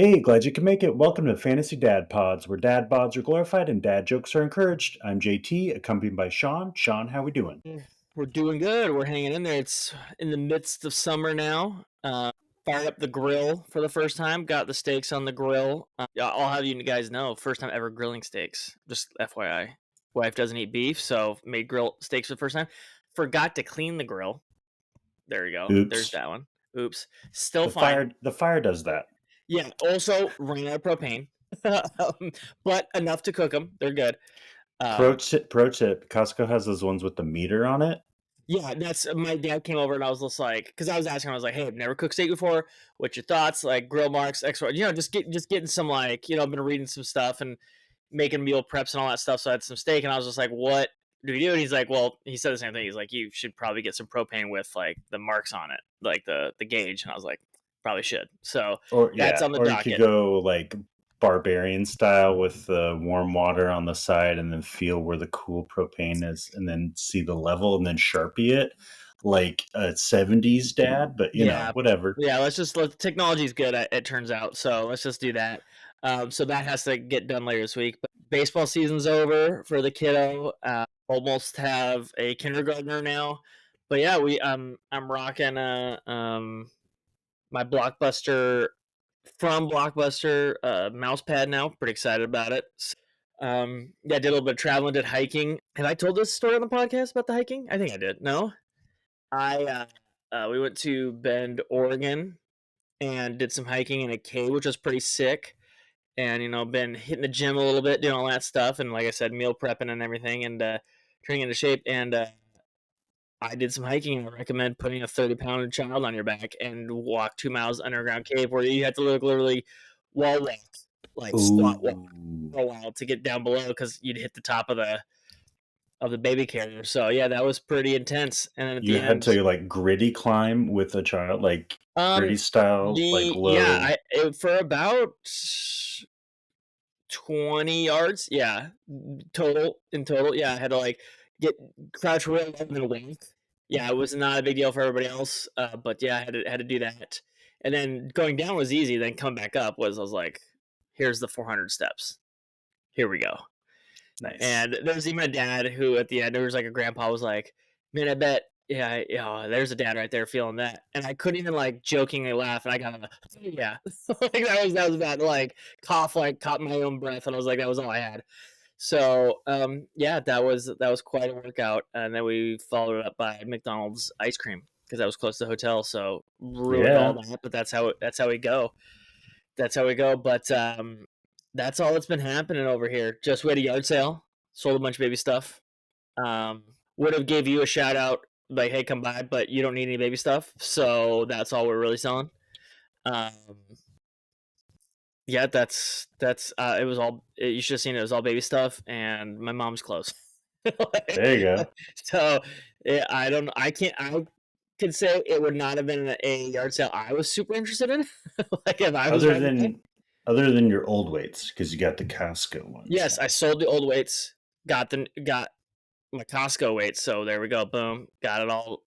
Hey, glad you can make it. Welcome to Fantasy Dad Pods, where dad bods are glorified and dad jokes are encouraged. I'm JT, accompanied by Sean. Sean, how we doing? We're doing good. We're hanging in there. It's in the midst of summer now. Fired up the grill for the first time. Got the steaks on the grill. Yeah, I'll have you guys know, first time ever grilling steaks. Just FYI. Wife doesn't eat beef, so made grill steaks for the first time. Forgot to clean the grill. There you go. There's Oops. that one. Oops. Still The fine. fire does that. Yeah. Also ran out of propane, but enough to cook them. They're good. Pro tip, Costco has those ones with the meter on it. Yeah, that's my dad came over and I was just like, because I was asking him, I was like, hey, I've never cooked steak before. What's your thoughts? Like grill marks, extra, just getting some I've been reading some stuff and making meal preps and all that stuff. So I had some steak and I was just like, what do we do? And he's like, well, he said the same thing. He's like, you should probably get some propane with like the marks on it, like the gauge. And I was like, probably should. So that's on the Or you could docket. go like barbarian style with the warm water on the side and then feel where the cool propane is and then see the level and then Sharpie it like a 70s dad, but Yeah, whatever. yeah. Technology's good. It turns out. So let's just do that. So that has to get done later this week. But baseball season's over for the kiddo. Almost have a kindergartner now. But yeah, I'm rocking my Blockbuster from Blockbuster mouse pad now. Pretty excited about it. Yeah, did a little bit of traveling, did hiking. Have I told this story on the podcast about the hiking? I think I did. No, we went to Bend, Oregon, and did some hiking in a cave, which was pretty sick. And been hitting the gym a little bit, doing all that stuff, and like I said, meal prepping and everything, and turning into shape. And I did some hiking. I recommend putting a 30-pound child on your back and walk 2 miles underground cave where you have to literally wall walk, like squat walk Ooh. for a while to get down below because you'd hit the top of the baby carrier. So yeah, that was pretty intense. And then at You the had end, to like gritty climb with a child, like um, gritty style, like low. for about 20 yards, yeah, total, yeah, I had to like get crouch real low and then wink. Yeah, it was not a big deal for everybody else, but yeah, I had to do that. And then going down was easy. Then coming back up I was like, here's the 400 steps. Here we go. Nice. And there was even a dad who at the end, there was like a grandpa was like, man, I bet, yeah, there's a dad right there feeling that. And I couldn't even like jokingly laugh. And I got, yeah, like that was about to like cough, like caught my own breath. And I was like, that was all I had. So, yeah, that was quite a workout. And then we followed it up by McDonald's ice cream because that was close to the hotel. So ruined all Yeah. that, but that's how we go. That's how we go. But that's all that's been happening over here. Just we had a yard sale, sold a bunch of baby stuff. Um, would have gave you a shout out like, hey, come by, but you don't need any baby stuff. So that's all we're really selling. Um, yeah, that's it was all you should have seen it. It was all baby stuff and my mom's clothes. There you go. So yeah, I can't I could say it would not have been a yard sale I was super interested in. Like if I was Other driving by. than other than your old weights, because you got the Costco ones. Yes, I sold the old weights, got my Costco weights, so there we go, boom, got it all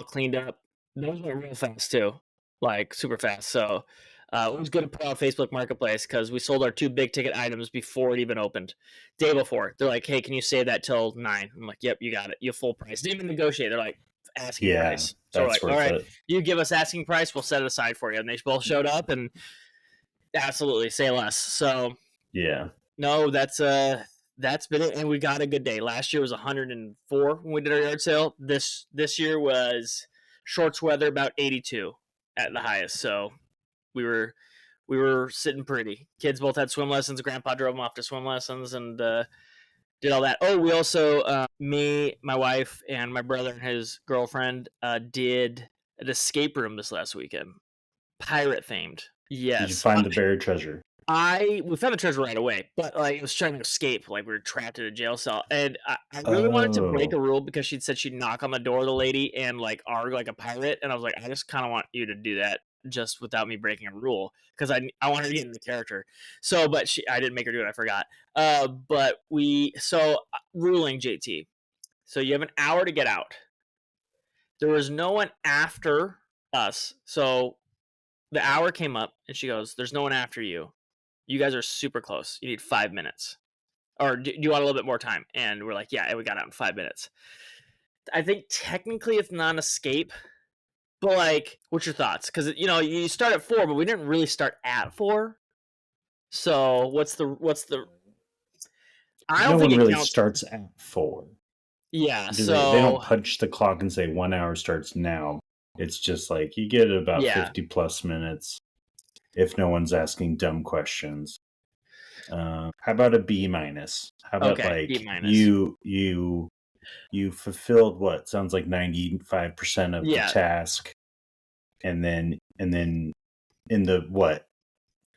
cleaned up. Those went real fast too, like super fast. So it was good to put on Facebook Marketplace because we sold our two big ticket items before it even opened. Day before, they're like, "Hey, can you save that till 9?" I'm like, "Yep, you got it. You full price." Didn't even negotiate. They're like asking Yeah, price. So we're that's like, "All worth right, it. you give us asking price, we'll set it aside for you." And they both showed up and absolutely say less. So Yeah. no, that's been it, and we got a good day. Last year was 104 when we did our yard sale. This year was shorts weather, about 82 at the highest. So we were we were sitting pretty. Kids both had swim lessons. Grandpa drove them off to swim lessons and did all that. Oh, we also me, my wife, and my brother and his girlfriend did an escape room this last weekend, pirate themed. Did you Yes, find the buried treasure? we found the treasure right away, but like it was trying to escape, like we were trapped in a jail cell. And I really wanted to break a Oh, rule because she'd said she'd knock on the door of the lady and like argue like a pirate, and I was like, I just kind of want you to do that just without me breaking a rule because I wanted to get into the character. So, but I didn't make her do it. I forgot. But ruling JT. So you have an hour to get out. There was no one after us, so the hour came up, and she goes, "There's no one after you. You guys are super close. You need 5 minutes, or do you want a little bit more time?" And we're like, "Yeah," and we got out in 5 minutes. I think technically it's not an escape, but like, what's your thoughts? Because you start at 4, but we didn't really start at 4. So what's the? I don't No think one it really counts. starts at 4. Yeah. Do they? They don't So punch the clock and say 1 hour starts now. It's just like you get about yeah. 50 plus minutes if no one's asking dumb questions. How about a B minus? How about Okay. B like minus. you fulfilled what sounds like 95% of the Yeah. task, and then in the what,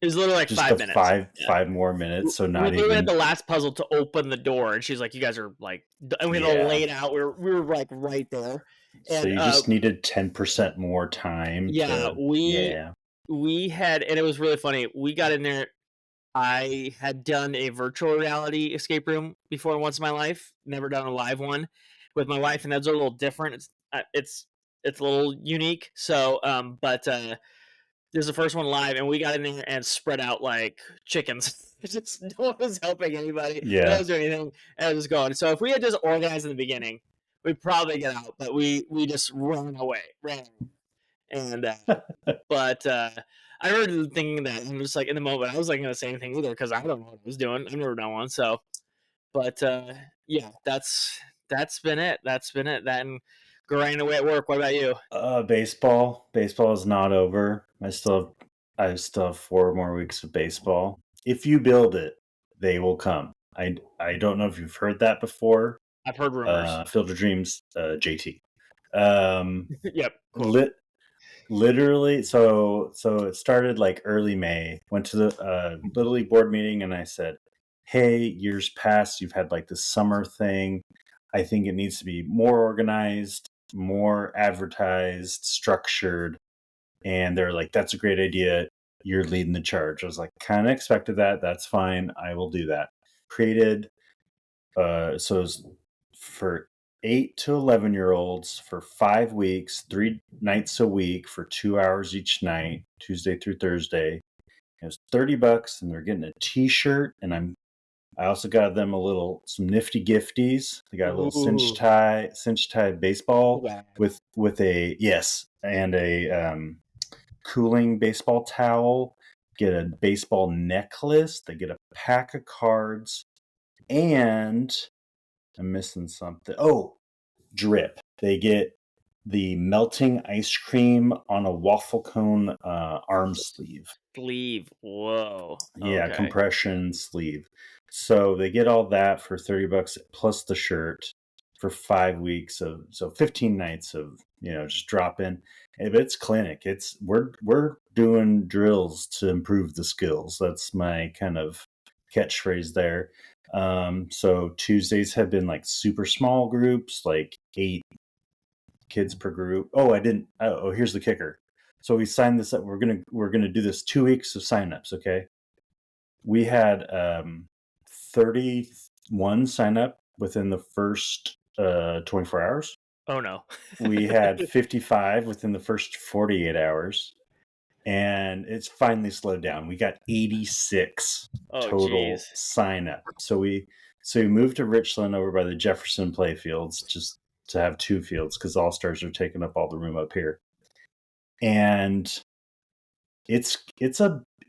It was literally like just five the minutes. Yeah. five more minutes, so We not literally had even. the last puzzle to open the door, and she's like, "You guys are like," and we had to Yeah, lay it out. We were like right there, so and you just needed 10% more time yeah, to. we Yeah, we had, and it was really funny. We got in there. I had done a virtual reality escape room before once in my life. Never done a live one with my wife, and that's a little different. It's a little unique. So, but this is the first one live, and we got in there and spread out like chickens. Just no one was helping anybody. No one yeah. was doing anything. And it was going. So if we had just organized in the beginning, we'd probably get out. But we just ran away. And but I remember thinking that, and just like in the moment, I was like going to say anything either because I don't know what I was doing. I've never done one. So, but yeah, that's been it. That's been it. That and grinding away at work. What about you? Baseball. Baseball is not over. I still have 4 more weeks of baseball. If you build it, they will come. I don't know if you've heard that before. I've heard rumors. Field of Dreams, JT. Um, Yep, quote. lit literally. So it started like early May. Went to the Little League board meeting, and I said, "Hey, years past, you've had like this summer thing. I think it needs to be more organized, more advertised, structured." And they're like, "That's a great idea. You're leading the charge." I was like, kind of expected that. That's fine. I will do that. Created, so it was for 8 to 11-year-olds for 5 weeks, 3 nights a week for 2 hours each night, Tuesday through Thursday. It was $30, and they're getting a T-shirt, and I also got them some nifty gifties. They got a little Ooh, cinch tie baseball wow. with a, yes, and a cooling baseball towel. Get a baseball necklace. They get a pack of cards, and I'm missing something. Oh, drip. They get the melting ice cream on a waffle cone arm sleeve. Sleeve. Whoa. Yeah, Okay. compression sleeve. So they get all that for $30 plus the shirt for 5 weeks of, so 15 nights of, just drop in. But it's clinic. We're doing drills to improve the skills. That's my kind of catchphrase there. So Tuesdays have been like super small groups, like 8 kids per group. Oh, I didn't. Oh, here's the kicker. So we signed this up. We're gonna do this 2 weeks of signups. Okay, we had 31 sign up within the first 24 hours. Oh no. We had 55 within the first 48 hours, and it's finally slowed down. We got 86 Oh total geez. sign up. So we moved to Richland over by the Jefferson playfields just to have 2 fields because All Stars are taking up all the room up here. And it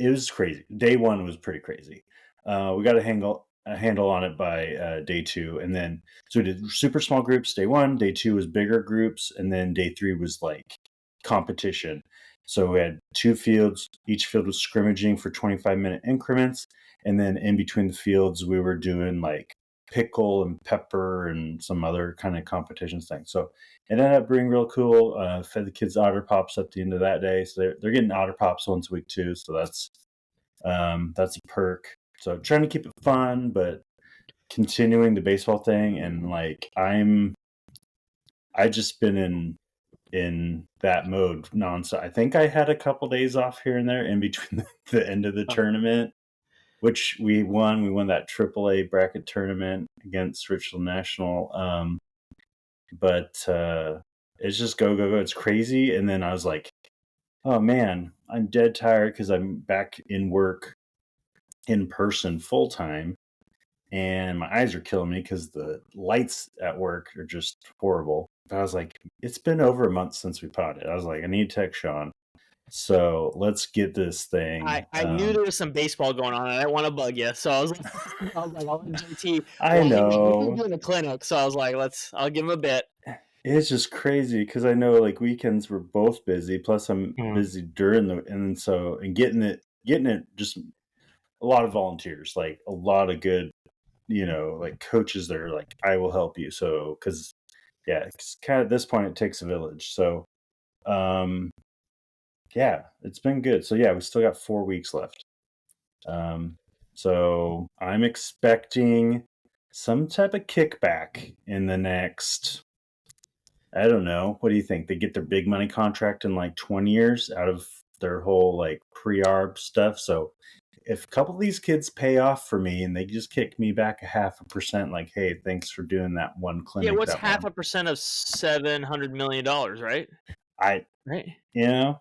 was crazy. Day one was pretty crazy. We got a handle on it by day two, and then so we did super small groups. Day one, day two was bigger groups, and then day three was like competition. So we had 2 fields. Each field was scrimmaging for 25-minute increments, and then in between the fields, we were doing like pickle and pepper and some other kind of competitions thing. So it ended up being real cool. Fed the kids otter pops at the end of that day, so they're getting otter pops once a week too. So that's a perk. So trying to keep it fun, but continuing the baseball thing, and like I just been in that mode nonstop. I think I had a couple days off here and there in between the end of the tournament, which we won. We won that AAA bracket tournament against Richland National. But it's just go go go. It's crazy. And then I was like, Oh man, I'm dead tired because I'm back in work in person full time, and my eyes are killing me because the lights at work are just horrible. But I was like, it's been over a month since we potted. I was like, I need to text Sean. So let's get this I, thing. I knew there was some baseball going on, and I didn't want to bug you, so I was like, I'll let JT. I Well, he was know doing a clinic, so I was like, I'll give him a bit. it's just crazy because I know like weekends we're both busy. Plus, I'm Hmm. busy during the and getting it just a lot of volunteers, like a lot of good, like coaches that are like, I will help you. So, because yeah, it's kind of at this point it takes a village. So, um, yeah, it's been good. So yeah, we still got 4 weeks left. Um, so I'm expecting some type of kickback in the next. I don't know. What do you think? They get their big money contract in like 20 years out of their whole like pre-arb stuff. So if a couple of these kids pay off for me and they just kick me back a 0.5%, like, hey, thanks for doing that one Yeah, clinic what's that half one. a percent of $700 million, right? I, Right. you know,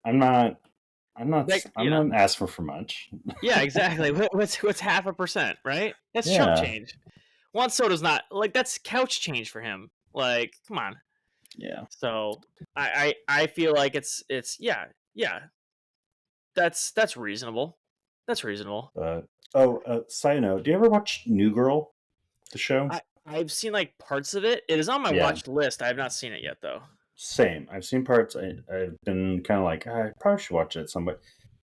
I'm not, Like, I'm not asking for much. yeah, exactly. What's half a percent, right? That's chump Yeah. change. Juan Soto's not like that's couch change for him. Like, come on. Yeah. So I feel like it's yeah, that's reasonable. That's reasonable. Side note, do you ever watch New Girl, the show? I've seen like parts of it. It is on my Yeah. watch list. I have not seen it yet though. Same. I've seen parts. I've been kind of like, I probably should watch it at some point.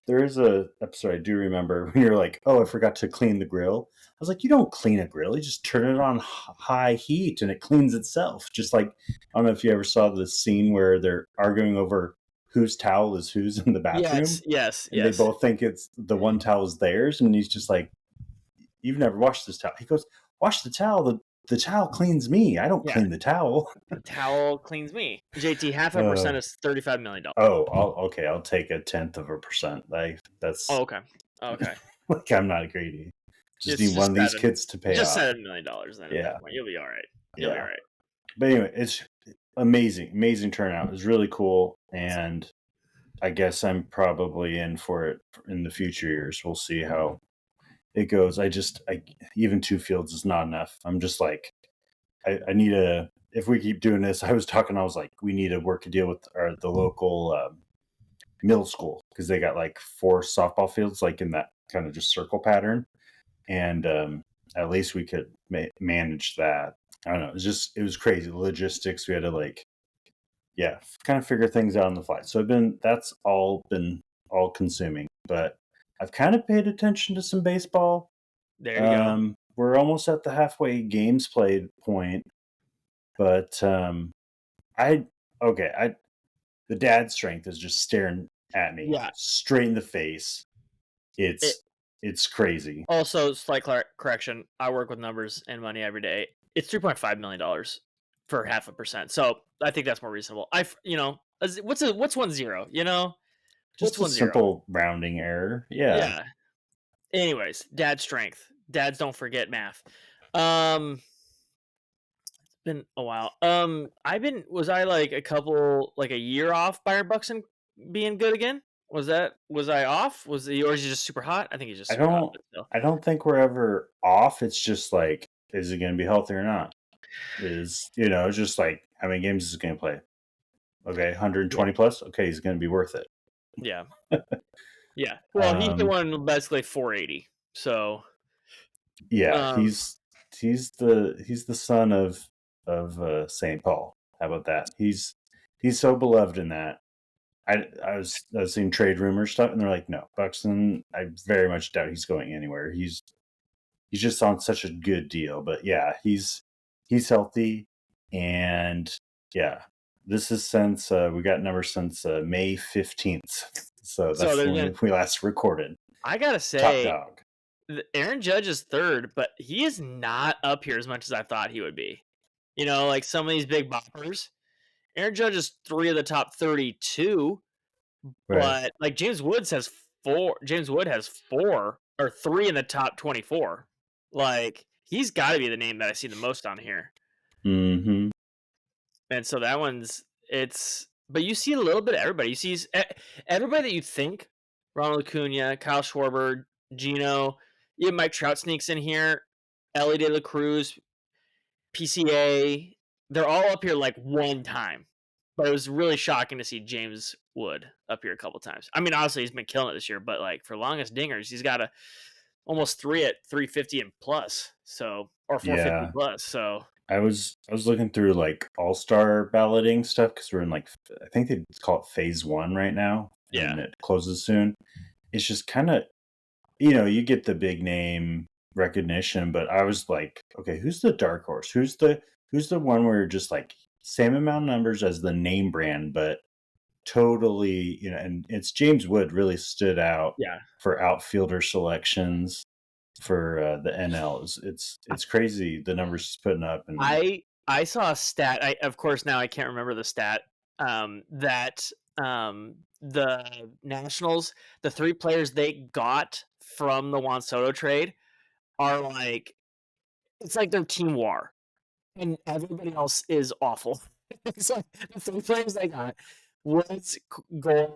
There is a episode I do remember when you're like, oh, I forgot to clean the grill. I was like, you don't clean a grill. You just turn it on high heat and it cleans itself. Just like, I don't know if you ever saw the scene where they're arguing over whose towel is whose in the Yes, bathroom. yes, And they yes. both think it's the one towel is theirs. And he's just like, you've never washed this towel. He goes, wash the towel. The towel cleans me. I don't Yeah. clean the towel. The towel cleans me. JT, half a Uh, percent is $35 million. Oh, okay. I'll take 0.1%. Like Oh, that's okay. Okay. like I'm not greedy. Just Just need one just of these seven. kids to pay Just off. $7 million then at Yeah, that point. You'll be all right. You'll be all yeah. right. But anyway, it's amazing turnout. It was really cool, and I guess I'm probably in for it in the future years. We'll see how it goes. I even 2 fields is not enough. I'm just like, I need a. If we keep doing this, I was like, we need to work a deal with the local middle school because they got like 4 softball fields, like in that kind of just circle pattern, and at least we could manage that. I don't know. It was crazy. The logistics. We had to like, yeah, kind of figure things out on the fly. So that's all been all consuming, but I've kind of paid attention to some baseball. There you go. We're almost at the halfway games played point, but I okay, the dad strength is just staring at me Yeah. straight in the face. It It's crazy. also slight correction. I work with numbers and money every day. It's $3.5 million for half a percent. So I think that's more reasonable. What's 1 0? What's Just a 1 0? simple rounding error. Yeah. Yeah. Anyways, dad strength. Dads don't forget math. Um, it's been a while. Was I like a year off Byron Buxton being good again? Was I off? Or is he just super hot? I think he's just I super hot, don't but still. I don't think we're ever off. It's just like, is it gonna be healthy or not? It's just like how many games is he gonna play? Okay, Yeah. 120 plus? Okay, he's gonna be worth it. Yeah. Yeah. Well, he hit Um one basically 480. So, yeah, um, he's the son of St. Paul. How about that? He's so beloved in that. I was seeing trade rumors stuff, and they're like, no, Buxton. I very much doubt he's going anywhere. He's just on such a good deal. But yeah, he's healthy, and yeah, this is since we got numbers since May 15th. So so that's there's when been. we last recorded. I gotta Top say, dog. Aaron Judge is third, but he is not up here as much as I thought he would be. Like some of these big boppers. Aaron Judge is three of the top 32, Right. but like James Woods has four. James Wood has four or three in the top 24. Like he's got to be the name that I see the most on here. Mm-hmm. And so that one's it's but you see a little bit of everybody. You see everybody that you think: Ronald Acuna, Kyle Schwarber, Gino. Yeah, Mike Trout sneaks in here. Ellie De La Cruz, PCA. They're all up here like one time, but it was really shocking to see James Wood up here a couple times. I mean, obviously he's been killing it this year, but like for longest dingers, he's got almost three at 350 and plus, so or 450 Yeah. plus. So I was looking through like all-star balloting stuff because we're in like I think they call it phase one right now, yeah, and it closes soon. It's just kind of you get the big name recognition, but I was like, okay, who's the dark horse? Who's the one where you're just like same amount of numbers as the name brand, but totally, and it's James Wood really stood out yeah. for outfielder selections for the NL. It's crazy the numbers he's putting up, and I saw a stat. Of course now I can't remember the stat. That the Nationals, the three players they got from the Juan Soto trade are like it's like their team war, and everybody else is awful. It's like the three players they got, Woods, Gore,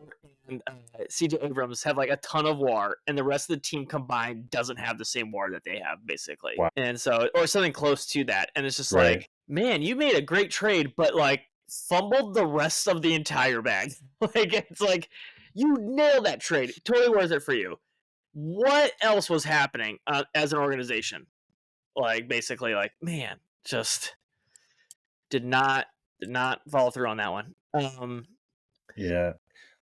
and CJ Abrams have like a ton of WAR, and the rest of the team combined doesn't have the same WAR that they have, basically. wow, And so, or something close to that. And it's just right? like, man, you made a great trade, but like fumbled the rest of the entire bag. Like, it's like, you nailed that trade. Totally worth it for you. What else was happening as an organization? Like, basically, like, man, just did not follow through on that one. Yeah.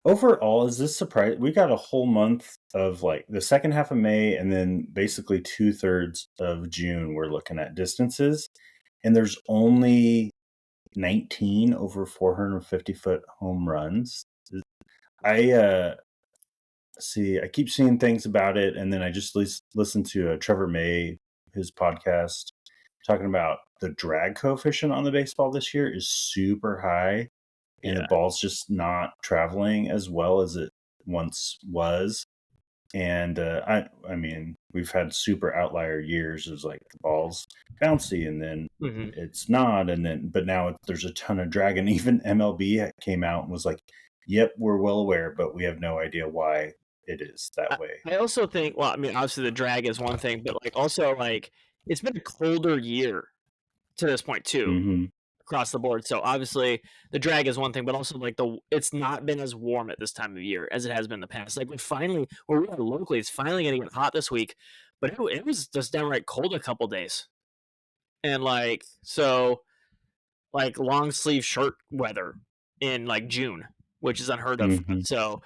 Overall, is this surprise? We got a whole month of like the second half of May, and then basically 2/3 of June. We're looking at distances, and there's only 19 over 450-foot home runs. I see. I keep seeing things about it, and then I just listened to Trevor May, his podcast, talking about the drag coefficient on the baseball this year is super high, and the Yeah. ball's just not traveling as well as it once was. And I mean, we've had super outlier years. It's like the ball's bouncy, and then Hmm. it's not, and then but now there's a ton of drag, and even MLB came out and was like, "Yep, we're well aware, but we have no idea why it is that way." I also think, well, I mean, obviously the drag is one thing, but like also like it's been a colder year to this point too Mm-hmm. across the board. So obviously the drag is one thing, but also like it's not been as warm at this time of year as it has been in the past. Like we finally where we are locally, it's finally going to get hot this week, but it was just downright cold a couple days, and like so like long sleeve shirt weather in like June, which is unheard of. Mm-hmm. So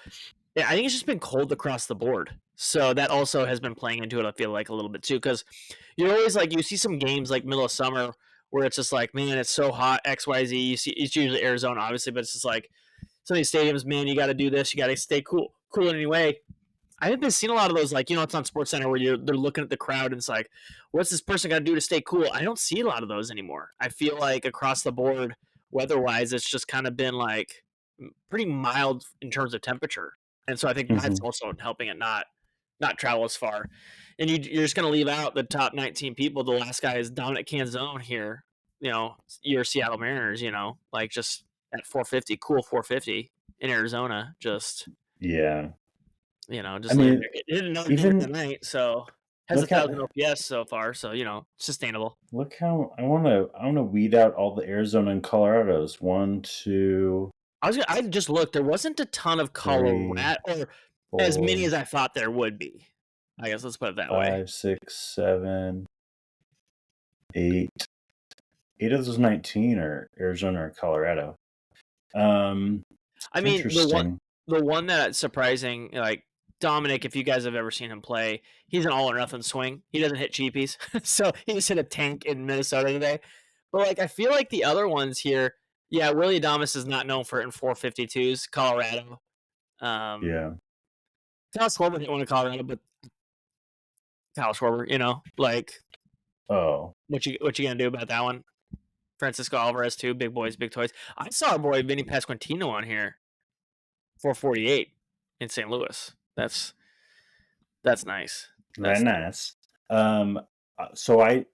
yeah, I think it's just been cold across the board. So that also has been playing into it, I feel like, a little bit too. Because you're always like, you see some games like middle of summer where it's just like, man, it's so hot, XYZ. You see, it's usually Arizona, obviously, but it's just like some of these stadiums, man, you got to do this. You got to stay cool anyway. I haven't seen a lot of those, like, it's on Sports Center where they're looking at the crowd and it's like, what's this person got to do to stay cool? I don't see a lot of those anymore. I feel like across the board, weather wise, it's just kind of been like pretty mild in terms of temperature. And so I think Mm-hmm. that's also helping it not travel as far. And you're just going to leave out the top 19 people. The last guy is Dominic Canzone here, your Seattle Mariners, like just at 450, cool 450 in Arizona, just Yeah. I just living mean, there. It hit another dinger even tonight, so has a look how thousand OPS so far, so sustainable. I wanna weed out all the Arizona and Colorados. One, two, I just looked. There wasn't a ton of three, Colorado, or as many four, as I thought there would be. I guess let's put it that way. 5, 6, 7, 8. 8 of those 19 are Arizona or Colorado. Um, I mean, Interesting. the one that's surprising, like Dominic, if you guys have ever seen him play, he's an all or nothing swing. He doesn't hit cheapies, so he just hit a tank in Minnesota today. But like, I feel like the other ones here, yeah, Willie Adames is not known for it in 452s. Colorado, um, Yeah. Kyle Schwarber hit one in Colorado, but Kyle Schwarber, like Oh, what you gonna do about that one? Francisco Alvarez too, big boys, big toys. I saw our boy Vinny Pasquantino on here, 448 in St. Louis. That's nice. very That's nice. nice. Um, So I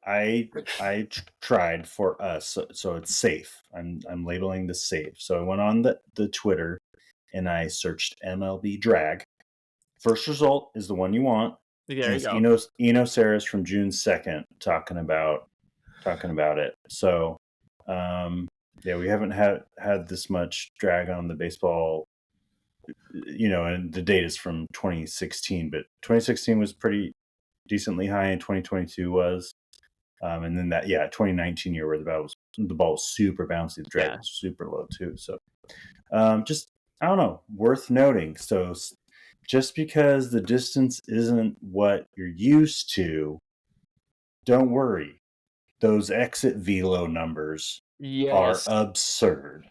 tried for us, so it's safe. I'm labeling this safe. So I went on the Twitter and I searched MLB drag. First result is the one you want, There and you it's go. Eno Saris from June 2nd talking about it. So yeah, we haven't had this much drag on the baseball, and the date is from 2016, but 2016 was pretty decently high, and 2022 was. And then 2019 year where the ball was super bouncy, the drag Yeah. was super low too. So just I don't know, worth noting. So just because the distance isn't what you're used to, don't worry. Those exit velo numbers are Yes. absurd.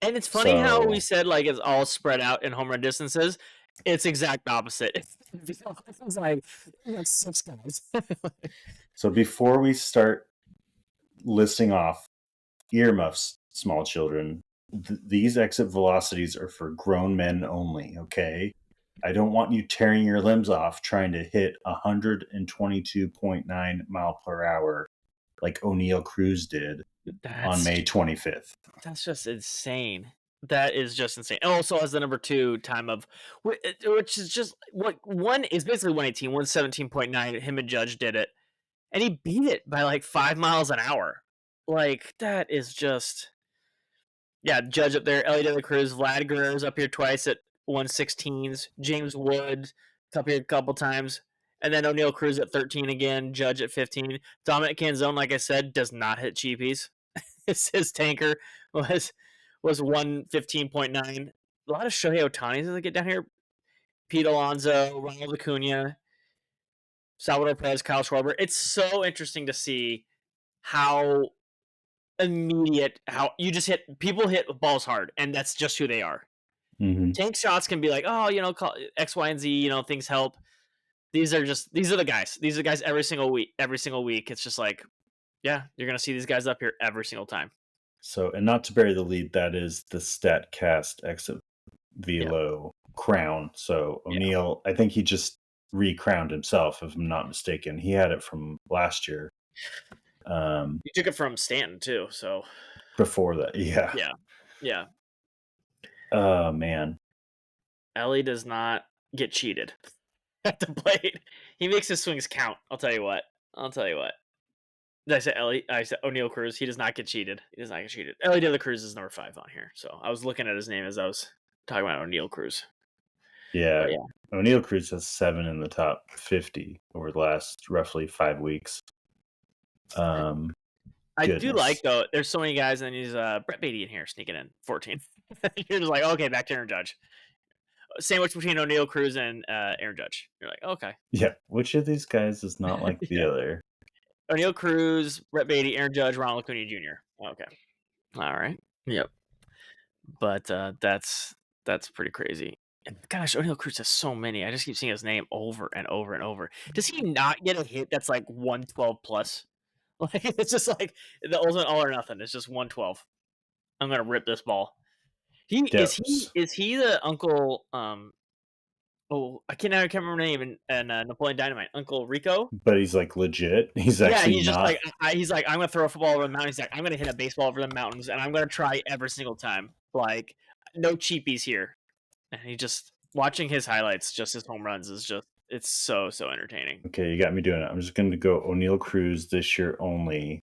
And it's funny how we So said like it's all spread out in home run distances. It's exact opposite. It's like 6 guys. so before we start listing off earmuffs, small children, these exit velocities are for grown men only, okay? I don't want you tearing your limbs off trying to hit 122.9 mile per hour like O'Neill Cruz did on That's May 25th. that's just insane. That is just insane. And also has the number 2 time of which is just what one is basically 118, 117.9. Him and Judge did it. And he beat it by like 5 miles an hour. Like that is just Judge up there, Ellie De La Cruz, Vlad Guerrero's up here twice at 116s, James Wood up here a couple times, and then O'Neill Cruz at 13 again, Judge at 15. Dominic Canzone, like I said, does not hit cheapies. His tanker was 115.9. A lot of Shohei Otanis as I get down here. Pete Alonso, Ronald Acuna, Salvador Perez, Kyle Schwarber. It's so interesting to see how immediate, how you just hit balls hard, and that's just who they are. Mm-hmm. Tank shots can be like, oh, call X, Y, and Z, things help. These are the guys. These are the guys every single week. Every single week, it's just like, yeah, you're gonna see these guys up here every single time. So, and not to bury the lead, that is the StatCast exit Yeah, velo crown. So yeah. O'Neill, I think he just recrowned himself, if I'm not mistaken. He had it from last year. You took it from Stanton too, so Before that, yeah. yeah. Oh man. Ellie does not get cheated at the plate. He makes his swings count. I'll tell you what. Did I say Ellie? I said O'Neill Cruz. He does not get cheated. Ellie De La Cruz is number 5 on here. So I was looking at his name as I was talking about O'Neill Cruz. Yeah. But yeah. O'Neill Cruz has 7 in the top 50 over the last roughly 5 weeks. I do like though. There's so many guys, and he's Brett Beatty in here sneaking in 14. You're just like, okay, back to Aaron Judge. Sandwich between O'Neill Cruz and Aaron Judge. You're like, okay. Yeah. Which of these guys is not like the other? O'Neill Cruz, Brett Beatty, Aaron Judge, Ronald Acuna Jr. Okay. All right. Yep. But that's pretty crazy. And gosh, O'Neill Cruz has so many. I just keep seeing his name over and over and over. Does he not get a hit that's like 112 plus? Like it's just like the ultimate all or nothing. It's just 112. I'm gonna rip this ball. Is he the uncle? I can't remember the name in Napoleon Dynamite. Uncle Rico. But he's like legit. He's actually he's just not. he's like, I'm gonna throw a football over the mountains. He's like, I'm gonna hit a baseball over the mountains, and I'm gonna try every single time. Like, no cheapies here. And he just watching his highlights, just his home runs, is just it's so entertaining. Okay, you got me doing it. I'm just going to go O'Neill Cruz this year only,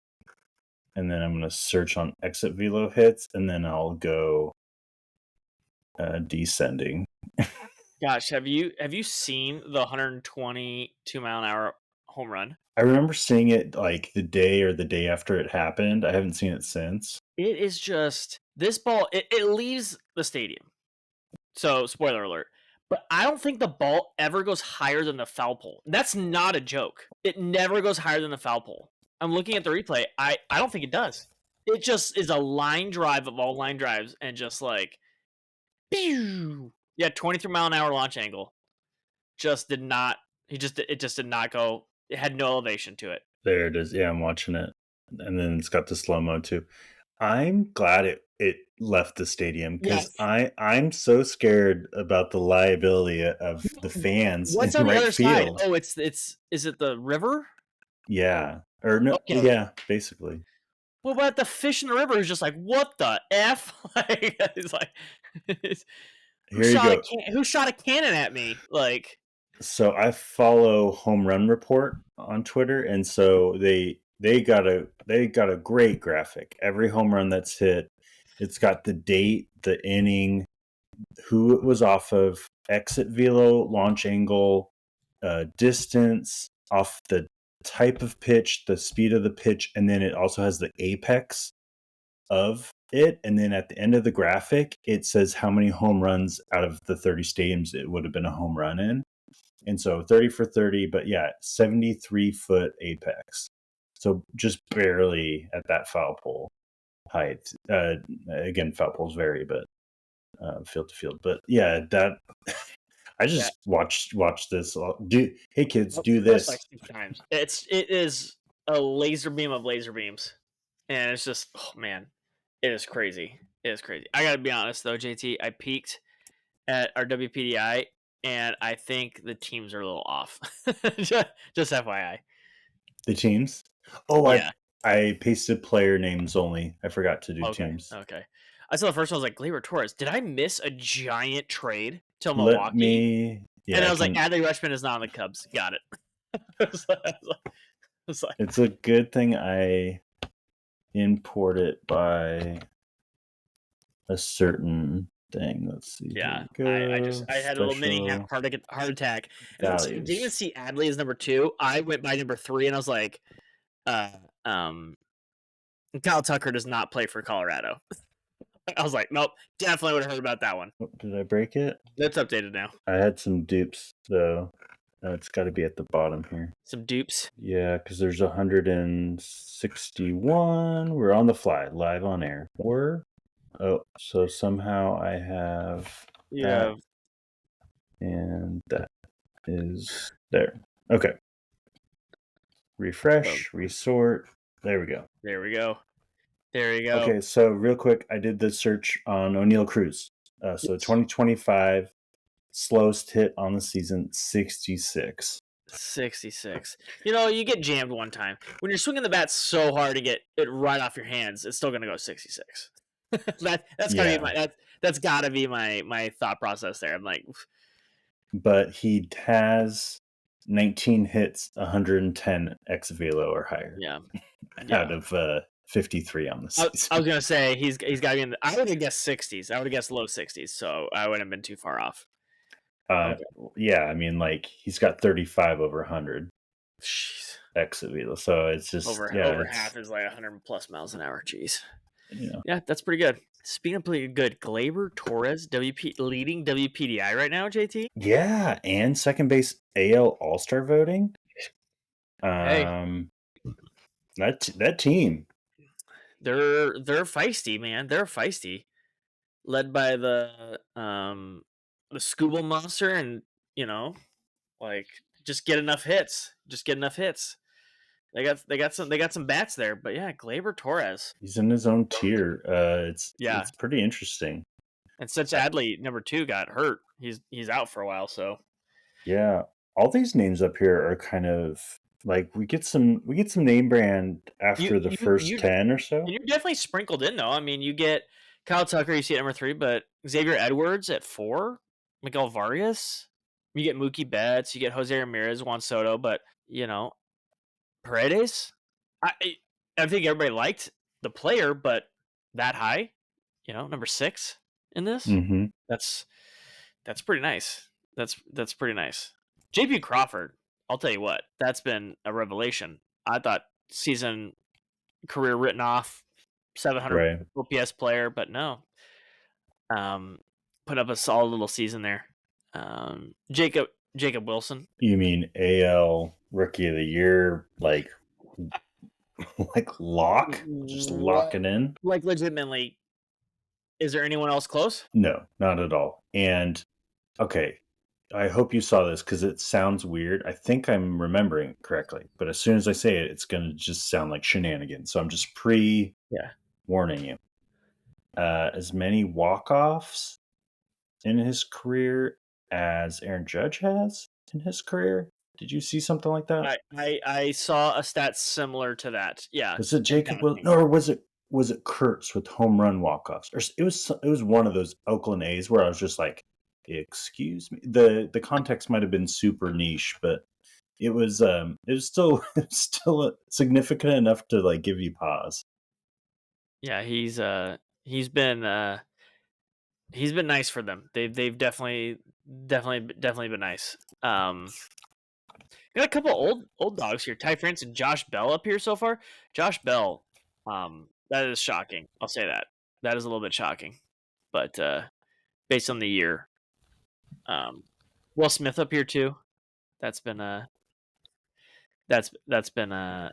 and then I'm going to search on exit velo hits, and then I'll go descending. Gosh, have you seen the 122 mile an hour home run? I remember seeing it like the day or the day after it happened. I haven't seen it since. It is just this ball. It leaves the stadium. So spoiler alert. But I don't think the ball ever goes higher than the foul pole. That's not a joke. It never goes higher than the foul pole. I'm looking at the replay. I don't think it does. It just is a line drive of all line drives, and just like, pew! 23 mile an hour launch angle. Just did not. It just did not go. It had no elevation to it. There it is. Yeah, I'm watching it, and then it's got the slow mo too. I'm glad it left the stadium because I'm so scared about the liability of the fans What's in on the right other field. side? Oh, it's is it the river? Yeah. Or no, Okay. yeah, basically. What about the fish in the river who's just like, what the F? Like, he's like, Here you go. who shot a cannon at me? Like, So I follow Home Run Report on Twitter, and so they got a great graphic. Every home run that's hit, it's got the date, the inning, who it was off of, exit velo, launch angle, distance, off the type of pitch, the speed of the pitch, and then it also has the apex of it. And then at the end of the graphic, it says how many home runs out of the 30 stadiums it would have been a home run in. And so 30 for 30, but yeah, 73-foot apex. So just barely at that foul pole height. Again, foul poles vary, but field to field. But yeah, that I yeah, just watched this. Hey kids, of do course, like this. 6 times. It is a laser beam of laser beams, and it's just, oh man, it is crazy. It is crazy. I gotta be honest though, JT, I peaked at our WPDI, and I think the teams are a little off. Just FYI. The teams. Oh, I Yeah. I pasted player names only. I forgot to do Okay. teams. Okay. I saw the first one. I was like, Gleyber Torres. Did I miss a giant trade to Let Milwaukee? me. And Yeah, I I was like, can. Adley Rutschman is not on the Cubs. Got it. I was like, It's a good thing I import it by a certain thing. Let's see. Here yeah. we I go. had a little mini Special heart attack, and then didn't even values. see Adley as number 2. I went by number 3, and I was like, uh, um, Kyle Tucker does not play for Colorado. I was like, nope, definitely would have heard about that one. Oh, did I break it? That's updated now. I had some dupes though. It's got to be at the bottom here. Some dupes. Yeah, because there's 161. We're on the fly, live on air. So somehow I have You that, have and that is there. Okay. oh, Refresh, resort. There we go. there we go. There we go. Okay, so real quick, I did the search on O'Neill Cruz. So Yes. 2025, slowest hit on the season, 66. 66. You get jammed one time. When you're swinging the bat so hard to get it right off your hands, it's still gonna go 66. That's gotta be Yeah, that's gotta be my thought process there. I'm like, but he has 19 hits, 110 ex velo or higher yeah, out yeah. of 53 on the I was season. gonna say he's got to be in. I would have guessed 60s. I would have guessed low 60s. So I wouldn't have been too far off. Uh, Okay. yeah, I mean, like he's got 35 over 100 Jeez. ex velo, so it's just yeah, Over it's half is like 100 plus miles an hour. Jeez. you know Yeah, that's pretty good. Speaking of pretty good, Glaber Torres, leading WPDI right now, JT. yeah, and second base AL All Star voting. Hey, Um, that team. they're feisty, man. They're feisty, led by the Scooble monster, and you know, like just get enough hits. Just get enough hits. They got some bats there, but yeah, Glaber Torres. He's in his own tier. Yeah, It's pretty interesting. and since I, Adley number 2 got hurt, he's out for a while. So yeah, all these names up here are kind of like we get some name brand you after the you first you 10 or And so. you're definitely sprinkled in though. I mean, you get Kyle Tucker, you see at number 3, but Xavier Edwards at 4, Miguel Vargas, you get Mookie Betts, you get Jose Ramirez, Juan Soto, but you know Paredes. I I think everybody liked the player, but that high, number 6 in this, Mm-hmm. that's that's pretty nice. That's pretty nice. JP Crawford, I'll tell you what, that's been a revelation. I thought season career written off, 700 Right. OPS player, but no, um, put up a solid little season there. Jacob Wilson, You mean AL Rookie of the Year, like lock, just lock what? it in? Like legitimately, is there anyone else close? No, not at all. And okay, I hope you saw this because it sounds weird. I think I'm remembering correctly, but as soon as I say it, it's going to just sound like shenanigans. So I'm just Yeah, warning you. As many walk-offs in his career as Aaron Judge has in his career. Did you see something like that? I saw a stat similar to that. Yeah, Was it same Jacob kind of Will? thing. No, or was it Kurtz with home run walk-offs? Or it was one of those Oakland A's where I was just like, excuse me. The context might have been super niche, but it was still it was still significant enough to like give you pause. Yeah, he's been he's been nice for them. They've definitely been nice. Got a couple old dogs here. Ty France and Josh Bell up here so far. Josh Bell, that is shocking. I'll say that. That is a little bit shocking, but based on the year, um, Will Smith up here too. That's been that's been man,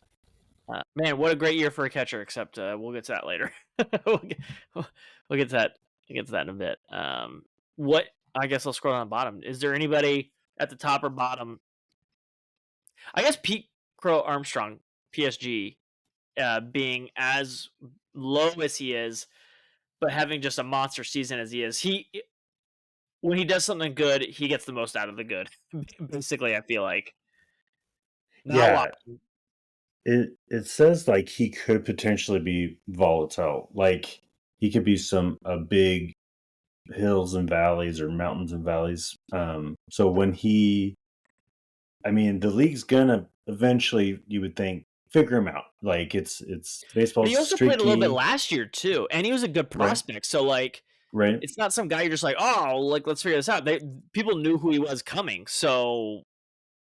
what a great year for a catcher. Except we'll get to that later. we'll, get, we'll get to that. We'll get to that in a bit. What I guess I'll scroll down the bottom. Is there anybody at the top or bottom? I guess Pete Crow Armstrong, PSG, being as low as he is, but having just a monster season as he is. He when he does something good, he gets the most out of the good. Basically, I feel like not a lot. Yeah, it says like he could potentially be volatile. Like he could be a big hills and valleys or mountains and valleys. So when I mean, the league's gonna eventually, you would think, figure him out. Like it's But he baseball's also played a little bit streaky, last year too, and he was a good right? prospect. So like, Right. it's not some guy you're just like, oh, like let's figure this out. People knew who he was coming. So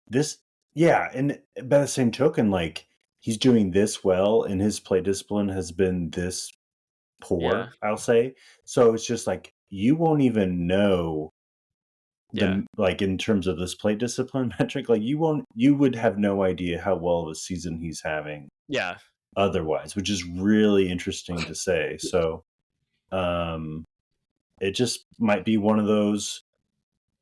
This, yeah, and by the same token, like he's doing this well, and his play discipline has been this yeah, poor, I'll say. So it's just like you won't even know yeah, like in terms of this play discipline metric, like you would have no idea how well of a season he's having yeah, otherwise, which is really interesting to say. So um it just might be one of those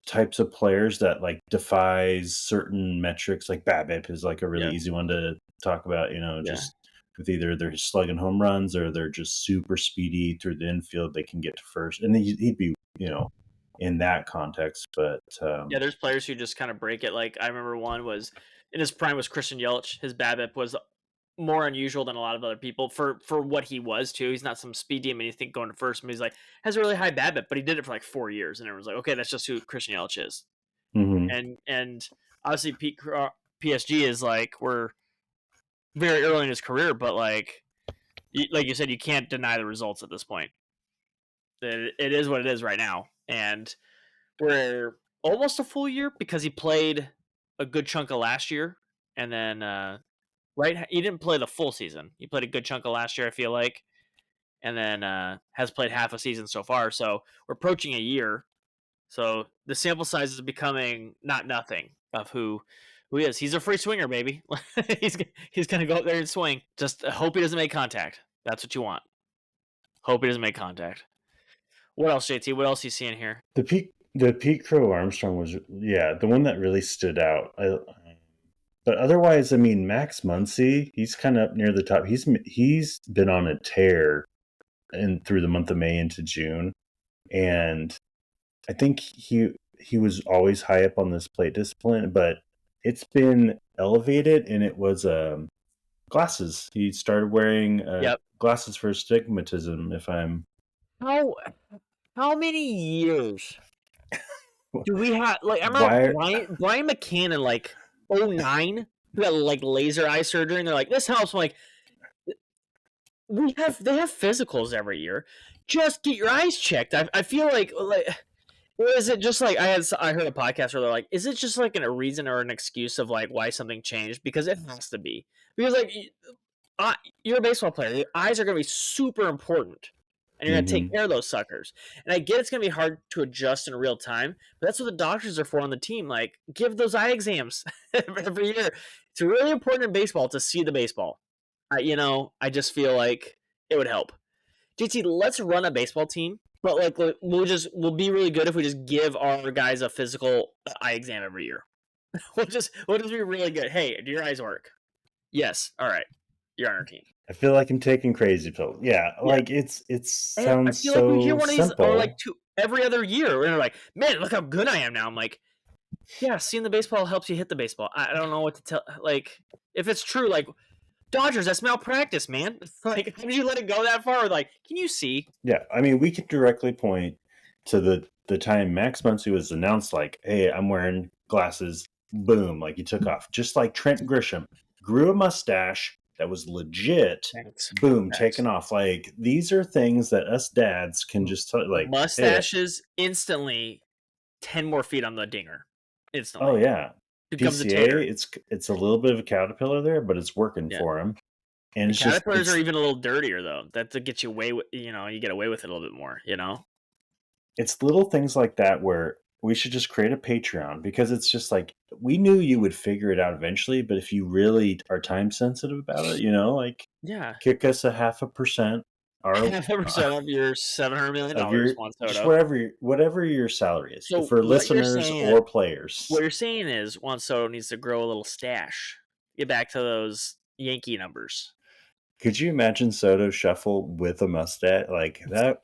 types of players that like defies certain metrics. Like BABIP is like a really yeah, easy one to talk about, yeah. just with either they're slugging home runs or they're just super speedy through the infield. They can get to first, and he'd be, in that context. But Yeah, there's players who just kind of break it. Like I remember one was in his prime was Christian Yelich. His BABIP was more unusual than a lot of other people for what he was too. He's not some speed demon you think going to first, but he's like has a really high BABIP, but he did it for like 4 years, and everyone's like, okay, that's just who Christian Yelich is. mhm. And obviously PSG is like we're very early in his career, but like you said, you can't deny the results at this point. It is what it is right now, and we're almost a full year because he played a good chunk of last year, and then right, he didn't play the full season. He played a good chunk of last year, I feel like, and then has played half a season so far. So we're approaching a year. So the sample size is becoming not nothing of who he is. He's a free swinger, baby. he's he's gonna go up there and swing. Just hope he doesn't make contact. That's what you want. Hope he doesn't make contact. What else, JT? What else are you seeing here? The Pete Crow Armstrong was, yeah, the one that really stood out. But otherwise, I mean, Max Muncy, he's kind of up near the top. He's been on a tear and through the month of May into June, and I think he was always high up on this plate discipline, but it's been elevated, and it was glasses. He started wearing Yep. glasses for astigmatism. If I'm How how many years do we have? Like I remember why, Brian McCann in like '09 who got like laser eye surgery, and they're like, this helps. I'm like, they have physicals every year. Just get your eyes checked. I feel like or is it just like I heard a podcast where they're like, is it just like a reason or an excuse of like why something changed? Because it has to be. Because like you're a baseball player, your eyes are going to be super important, and you're going to take mm-hmm, care of those suckers. And I get it's going to be hard to adjust in real time, but that's what the doctors are for on the team. Like, give those eye exams every year. It's really important in baseball to see the baseball. I just feel like it would help. JT, let's run a baseball team, but like we'll be really good if we just give our guys a physical eye exam every year. we'll just be really good. Hey, do your eyes work? Yes. All right. You're on our team. I feel like I'm taking crazy pills. Yeah, Yeah. like it I sounds feel like we hear so one of these or like simple. two every other year, and they're like, "Man, look how good I am now." I'm like, Yeah, seeing the baseball helps you hit the baseball. I don't know what to tell. Like, if it's true, like Dodgers, that's malpractice, man. Like, how did you let it go that far? Like, can you see? Yeah, I mean, we could directly point to the time Max Muncy was announced, like, "Hey, I'm wearing glasses." Boom, like he took off. Just like Trent Grisham grew a mustache that was legit. Thanks. Boom, Thanks. taken off. Like these are things that us dads can just tell, like, "Hey, Mustaches instantly 10 more feet on the dinger. oh Instantly yeah, becomes a PCA, tater. it's a little bit of a caterpillar there, but it's working Yeah. for him." And The it's just caterpillars are even a little dirtier though. That to get you away with, you get away with it a little bit more. it's little things like that where we should just create a Patreon, because it's just like we knew you would figure it out eventually, but if you really are time sensitive about it, like Yeah. kick us a 0.5% our Half a percent of your $700 million of your Juan just Soto. whatever your salary is So for listeners or what players. you're saying is Juan Soto needs to grow a little stash. Get back to those Yankee numbers. Could you imagine Soto shuffle with a mustache like that?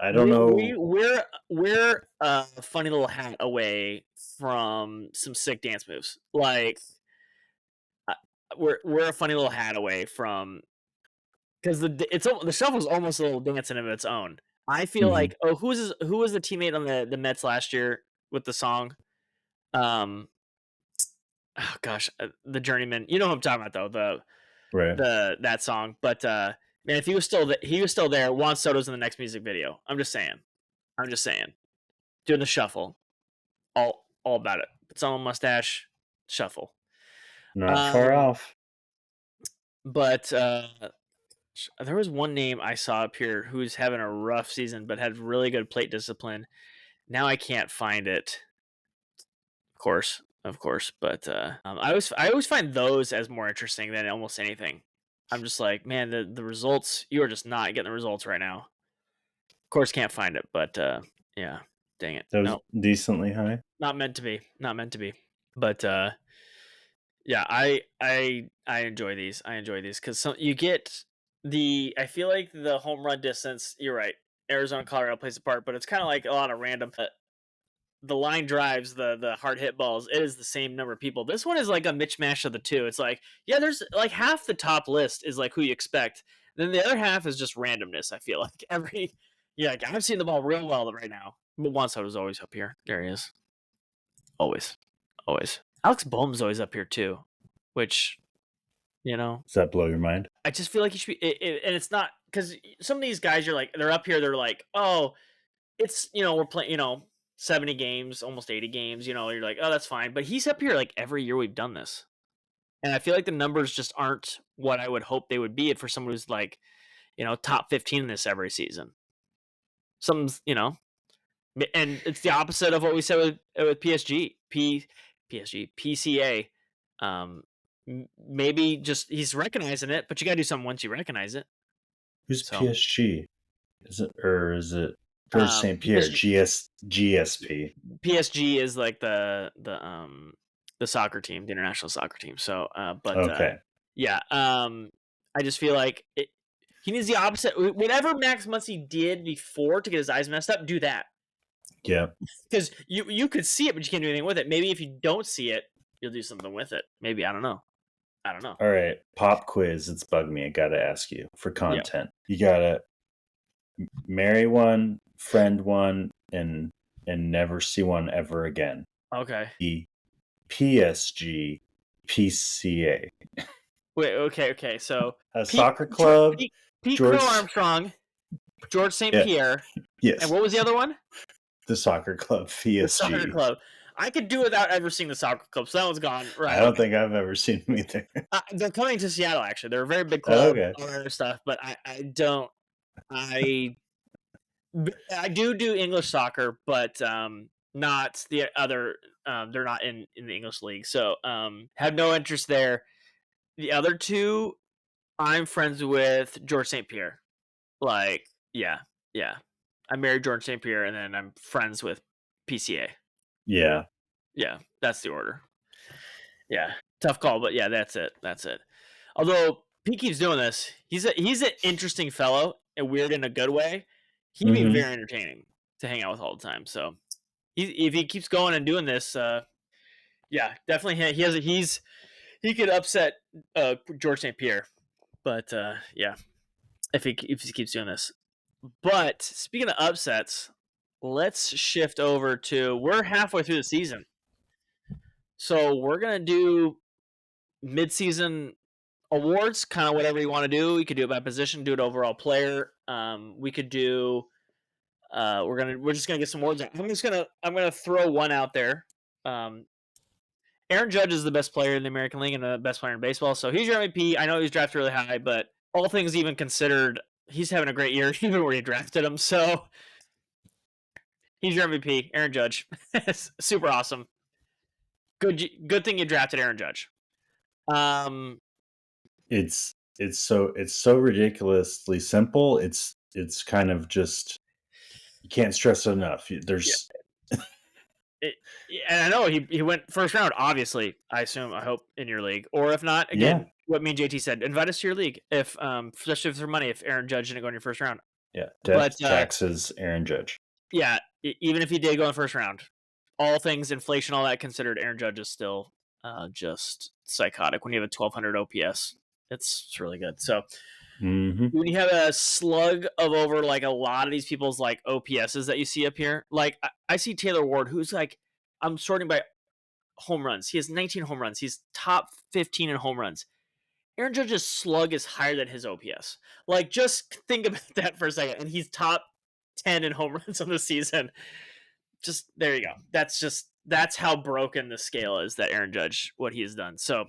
I don't We we know. we're a funny little hat away from some sick dance moves. Like uh, we're a funny little hat away from because the shuffle's almost a little dancing of its own. I feel Mhm. like who was the teammate on the Mets last year with the song? Um, oh gosh, the Journeyman. You know what I'm talking about though. Right. That song. But man, if he was still there, Juan Soto's in the next music video. I'm just saying. I'm just saying. Doing the shuffle. All about it. It's on a mustache, shuffle. Not far Um, off. but there was one name I saw up here who's having a rough season, but had really good plate discipline. Now I can't find it. Of course. But I always find those as more interesting than almost anything. I'm just like, man, the results. You are just not getting the results right now. Of course, can't find it, but yeah, dang it. That was No, decently high. not meant to be. Not meant to be. But yeah, I enjoy these. I enjoy these because you get I feel like the home run distance. You're right. Arizona, Colorado plays a part, but it's kind of like a lot of random. The line drives, the hard hit balls. It is the same number of people. This one is like a mismatch of the two. It's like there's like half the top list is like who you expect. Then the other half is just randomness. I feel like like I'm seeing the ball real well right now. But Juan Soto's always up here. There he is. Always, always. Alex Boehm's always up here too, which Does that blow your mind? I just feel like he should be. And it's not because some of these guys you're like they're up here. They're like, oh, it's we're playing 70 games, almost 80 games. You're like, oh, that's fine. But he's up here like every year we've done this, and I feel like the numbers just aren't what I would hope they would be for someone who's like top 15 in this every season. Something's and it's the opposite of what we said with PCA. Um, maybe just he's recognizing it, but you got to do something once you recognize it. Who's So PSG? Is it George St. Pierre? PSG, GSP. PSG is like the soccer team, the international soccer team. So, Okay. yeah, I just feel like he needs the opposite. Whatever Max Muncy did before to get his eyes messed up, do that. Yeah. Because you could see it, but you can't do anything with it. Maybe if you don't see it, you'll do something with it. Maybe I don't know. All right. Pop quiz. It's bugged me. I got to ask you for Yeah. content. You got to marry one, friend one, and never see one ever again. Okay. The PSG PCA. Wait. Okay. So A soccer club. Pete George Crow Armstrong, George St. Yeah. Pierre, Yes. and what was the other one? The soccer club PSG. The soccer club. I could do without ever seeing the soccer club, so that one's gone. Right. I don't think I've ever seen them either. They're coming to Seattle. Actually, they're a very big club. Okay. All that other stuff, but I don't. I do English soccer, but not the other. They're not in the English league, so have no interest there. The other two, I'm friends with George St. Pierre. Like, yeah. I married George St. Pierre, and then I'm friends with PCA. Yeah. Yeah, that's the order. Yeah, tough call, but yeah, that's it. Although Pete keeps doing this, he's an interesting fellow, and weird in a good way. He'd be very entertaining to hang out with all the time. So if he keeps going and doing this, Yeah, definitely. He could upset George St. Pierre, but yeah, if he keeps doing this. But speaking of upsets, let's shift over to we're halfway through the season, so we're gonna do midseason awards, kind of whatever you want to do. You could do it by position, do it overall player. We could do. We're just gonna get some awards. I'm gonna throw one out there. Um, Aaron Judge is the best player in the American League and the best player in baseball, so he's your MVP. I know he's drafted really high, but all things even considered, he's having a great year even where you drafted him. So he's your MVP, Aaron Judge. Super awesome. Good thing you drafted Aaron Judge. Um, It's so ridiculously simple. It's kind of just you can't stress it enough. yeah, There's it, and I know he went first round. Obviously, I assume, I hope in your league, or if not, yeah, again, what me and JT said, invite us to your league if especially for money if Aaron Judge didn't go in your first round. yeah. But Death, taxes, Aaron Judge. yeah, even if he did go in the first round, all things inflation, all that considered, Aaron Judge is still just psychotic. When you have a 1200 OPS, it's really good. So Mm-hmm. when you have a slug of over like a lot of these people's like OPSs that you see up here, like I see Taylor Ward, who's like, I'm sorting by home runs. He has 19 home runs. He's top 15 in home runs. Aaron Judge's slug is higher than his OPS. Like, just think about that for a second. And he's top 10 in home runs on the season. Just there you go. That's how broken the scale is that Aaron Judge, what he has done. So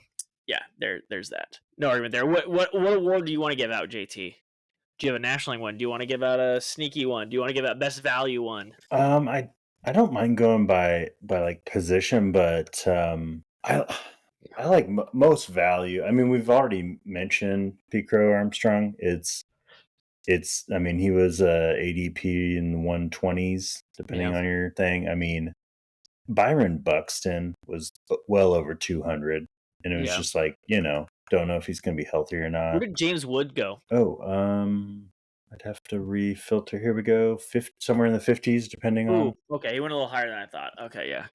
yeah, there's that. No argument there. What award do you want to give out, JT? Do you have a national one? Do you want to give out a sneaky one? Do you want to give out best value one? I don't mind going by like position, but I like most value. I mean, we've already mentioned Pete Crow Armstrong. It's. I mean, he was ADP in the 120s, depending Yeah. on your thing. I mean, Byron Buxton was well over 200, and it was Yeah. just like don't know if he's going to be healthy or Where not. did James Wood go? Oh, I'd have to refilter. Here we go. Somewhere in the 50s, depending on. Ooh, okay. He went a little higher than I thought. Okay, yeah.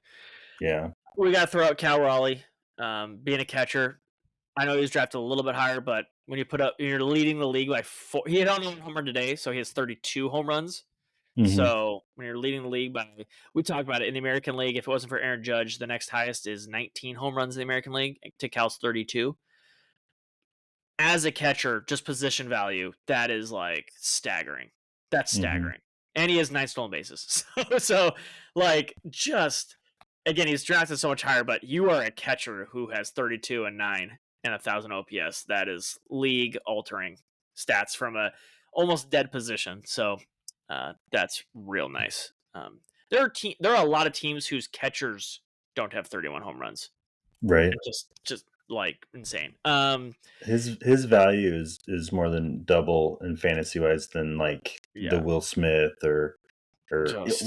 Yeah. We got to throw out Cal Raleigh, being a catcher. I know he was drafted a little bit higher, but when you put up, you're leading the league by 4. He hit on a home run today, so he has 32 home runs. Hmm. So when you're leading the league by, we talked about it in the American League. If it wasn't for Aaron Judge, the next highest is 19 home runs in the American League to Cal's 32. As a catcher, just position value, that is like staggering. That's Hmm. staggering. And he has 9 stolen bases. So like, just again, he's drafted so much higher, but you are a catcher who has 32 and 9 and 1,000 OPS. That is league altering stats from a almost dead position. So that's real nice. There are a lot of teams whose catchers don't have 31 home runs. Right. Just like insane. His value is more than double in fantasy wise than like the Yeah, Will Smith or just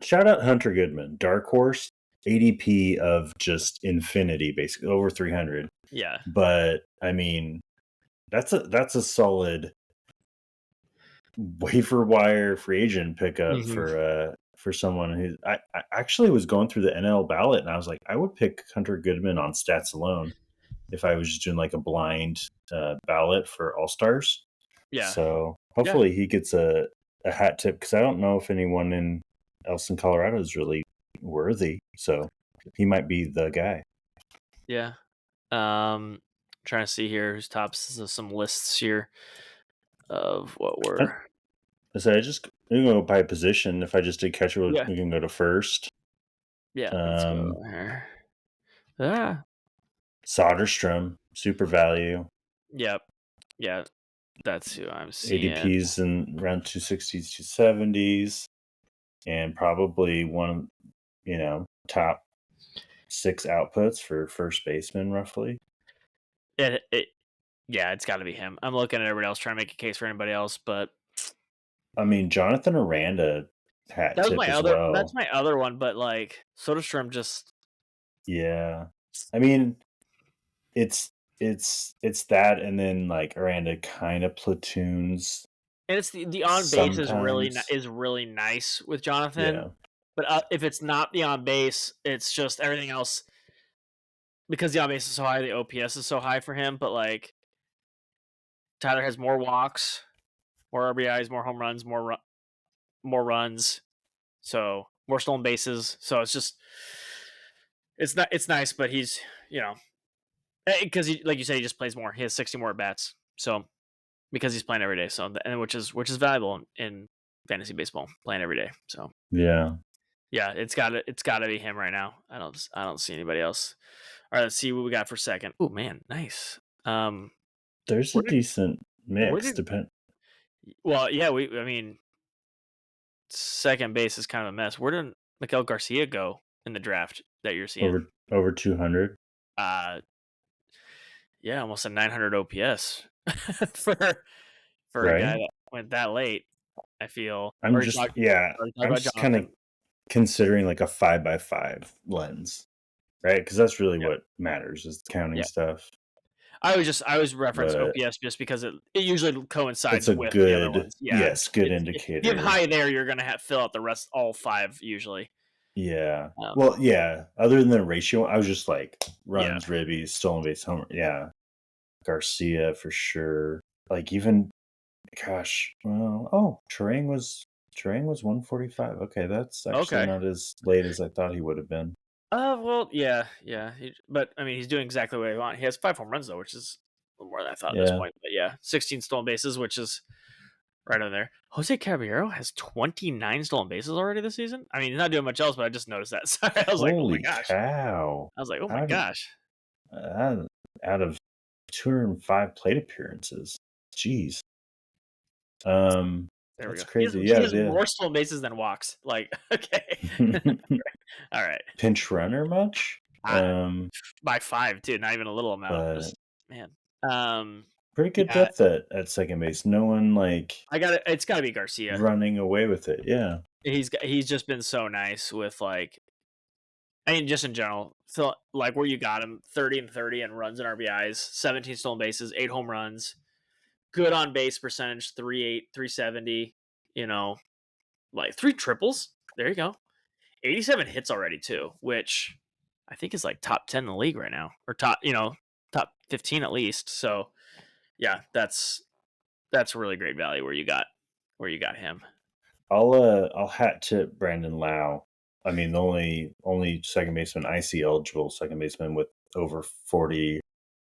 shout out Hunter Goodman, dark horse, ADP of just infinity, basically over 300. yeah. But I mean, that's a solid waiver wire free agent pickup Mm-hmm. for someone who I actually was going through the NL ballot and I was like, I would pick Hunter Goodman on stats alone if I was just doing like a blind ballot for All Stars. Yeah, So yeah, hopefully he gets a hat tip because I don't know if anyone else in Colorado is really worthy. So he might be the guy. yeah. Trying to see here who's tops some lists here of what I, we're. I said I just we can go by position. If I just did catcher, Yeah, we can go to first. yeah. Let's Um, go here. Ah, Soderstrom, super value. yep, yeah. That's who I'm seeing. ADPs in around 260s, 270s, and probably one, top 6 outputs for first baseman, roughly. It yeah, it's got to be him. I'm looking at everybody else trying to make a case for anybody else, but I mean, Jonathan Aranda hat that was tip my as other. That's well. my other one. But like Soderstrom, just Yeah. I mean, it's that and then like Aranda kind of platoons and it's the on base sometimes. is really nice with Jonathan. Yeah. But if it's not the on base, it's just everything else. because the on base is so high, the OPS is so high for him. But like Tyler has more walks, more RBIs, more home runs, more runs, so more stolen bases. So it's just it's nice, but he's you know because he like you said he just plays more. He has 60 more at bats, so because he's playing every day. So and which is valuable in fantasy baseball, playing every day. So Yeah. yeah, it's gotta be him right now. I don't see anybody else. All right, let's see what we got for second. Oh man, nice. There's a Where did decent where mix. did Depend well yeah I mean second base is kind of a mess. Where did Miguel Garcia go in the draft that you're seeing? over 200. Uh, yeah, almost a 900 OPS for a guy Right. that went that late. I feel. I'm just yeah. Or you talk I'm about just kind of Jonathan. considering like a 5x5 lens, right? Because that's really Yep. what matters is counting Yeah. stuff. I always reference But OPS just because it usually it's coincides a with the other good, ones. Yeah, yes, good if you have indicator. high there, you're gonna fill out the rest all five usually. Yeah. Um, Well, yeah. Other than the ratio, I was just like yeah. runs, ribbies, stolen base, homer. Yeah, Garcia for sure. Like even, gosh, well, Terang was 145. Okay, that's actually Okay. not as late as I thought he would have been. Well, yeah, yeah. But I mean, he's doing exactly what he wants. He has 5 home runs though, which is a little more than I thought at this Yeah. point. But yeah, 16 stolen bases, which is right on there. Jose Caballero has 29 stolen bases already this season. I mean, he's not doing much else, but I just noticed that. Sorry, I was like, oh my Holy gosh. cow! I was like, oh my Out of gosh. out out of 205 plate appearances. Jeez. There we That's go. crazy. He Yeah, has more stolen bases than walks. Like, okay. yeah. All right. Pinch runner much? I, by five too, not even a little amount. But Just man. Um, pretty good yeah, depth at second base. No one like I got it. It's got to be Garcia. running away with it. Yeah. He's just been so nice with like I mean, just in general, so like where you got him 30 and 30 and runs and RBIs, 17 stolen bases, 8 home runs, good on base percentage, 3.8, 370, you know, like 3 triples. There you go. 87 hits already, too, which I think is like top 10 in the league right now, or top 15 at least. So, yeah, that's really great value where you got him. I'll hat tip Brandon Lau. I mean, the only second baseman I see eligible second baseman with over 40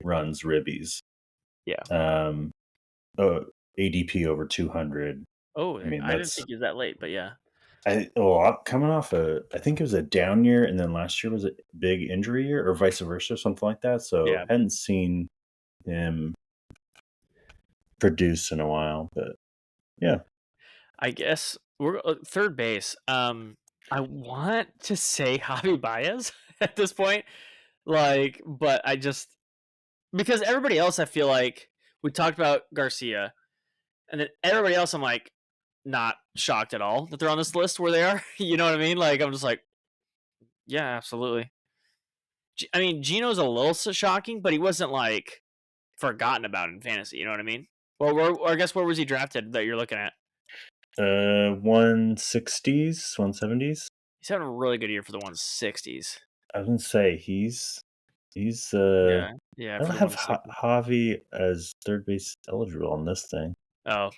runs ribbies. Yeah. Um, ADP over 200. Oh, I mean, I didn't that's think he was that late, but yeah. coming off I think it was a down year, and then last year was a big injury year, or vice versa, something like that. So Yeah. hadn't seen him produce in a while, but yeah, I guess we're third base. I want to say Javi Baez at this point, like, but I just because everybody else, I feel like we talked about Garcia, and then everybody else, I'm like not shocked at all that they're on this list where they are. You know what I mean? Like, I'm just like, yeah, absolutely. I mean, Gino's a little shocking, but he wasn't like forgotten about in fantasy. You know what I mean? Well, I guess where was he drafted that you're looking at? 160s, 170s. He's having a really good year for the 160s. I was gonna say he's Yeah, yeah, I for don't the have 160. Javi as third base eligible on this thing, Oh, oh.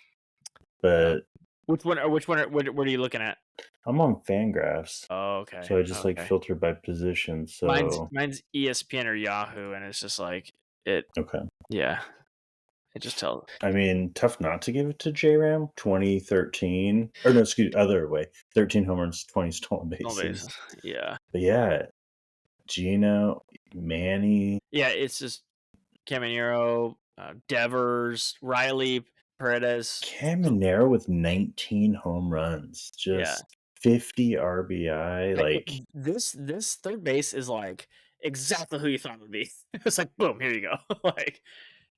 but Which one? Or which one? What are you looking at? I'm on Fangraphs, Oh, okay, so I just like okay. filter by position. Mine's So mine's ESPN or Yahoo, and it's just like it. okay. Yeah, it just tells. I mean, tough not to give it to J-Ram. 2013, or no, excuse, other way. 13 homers, 20 stolen No bases. bases. Yeah, But yeah, Gino, Manny, yeah. It's just Caminero, Devers, Riley, Paredes. Caminero with 19 home runs, Yeah, just 50 RBI. Like, this third base is like exactly who you thought it would be. It's like boom, here you go. Like,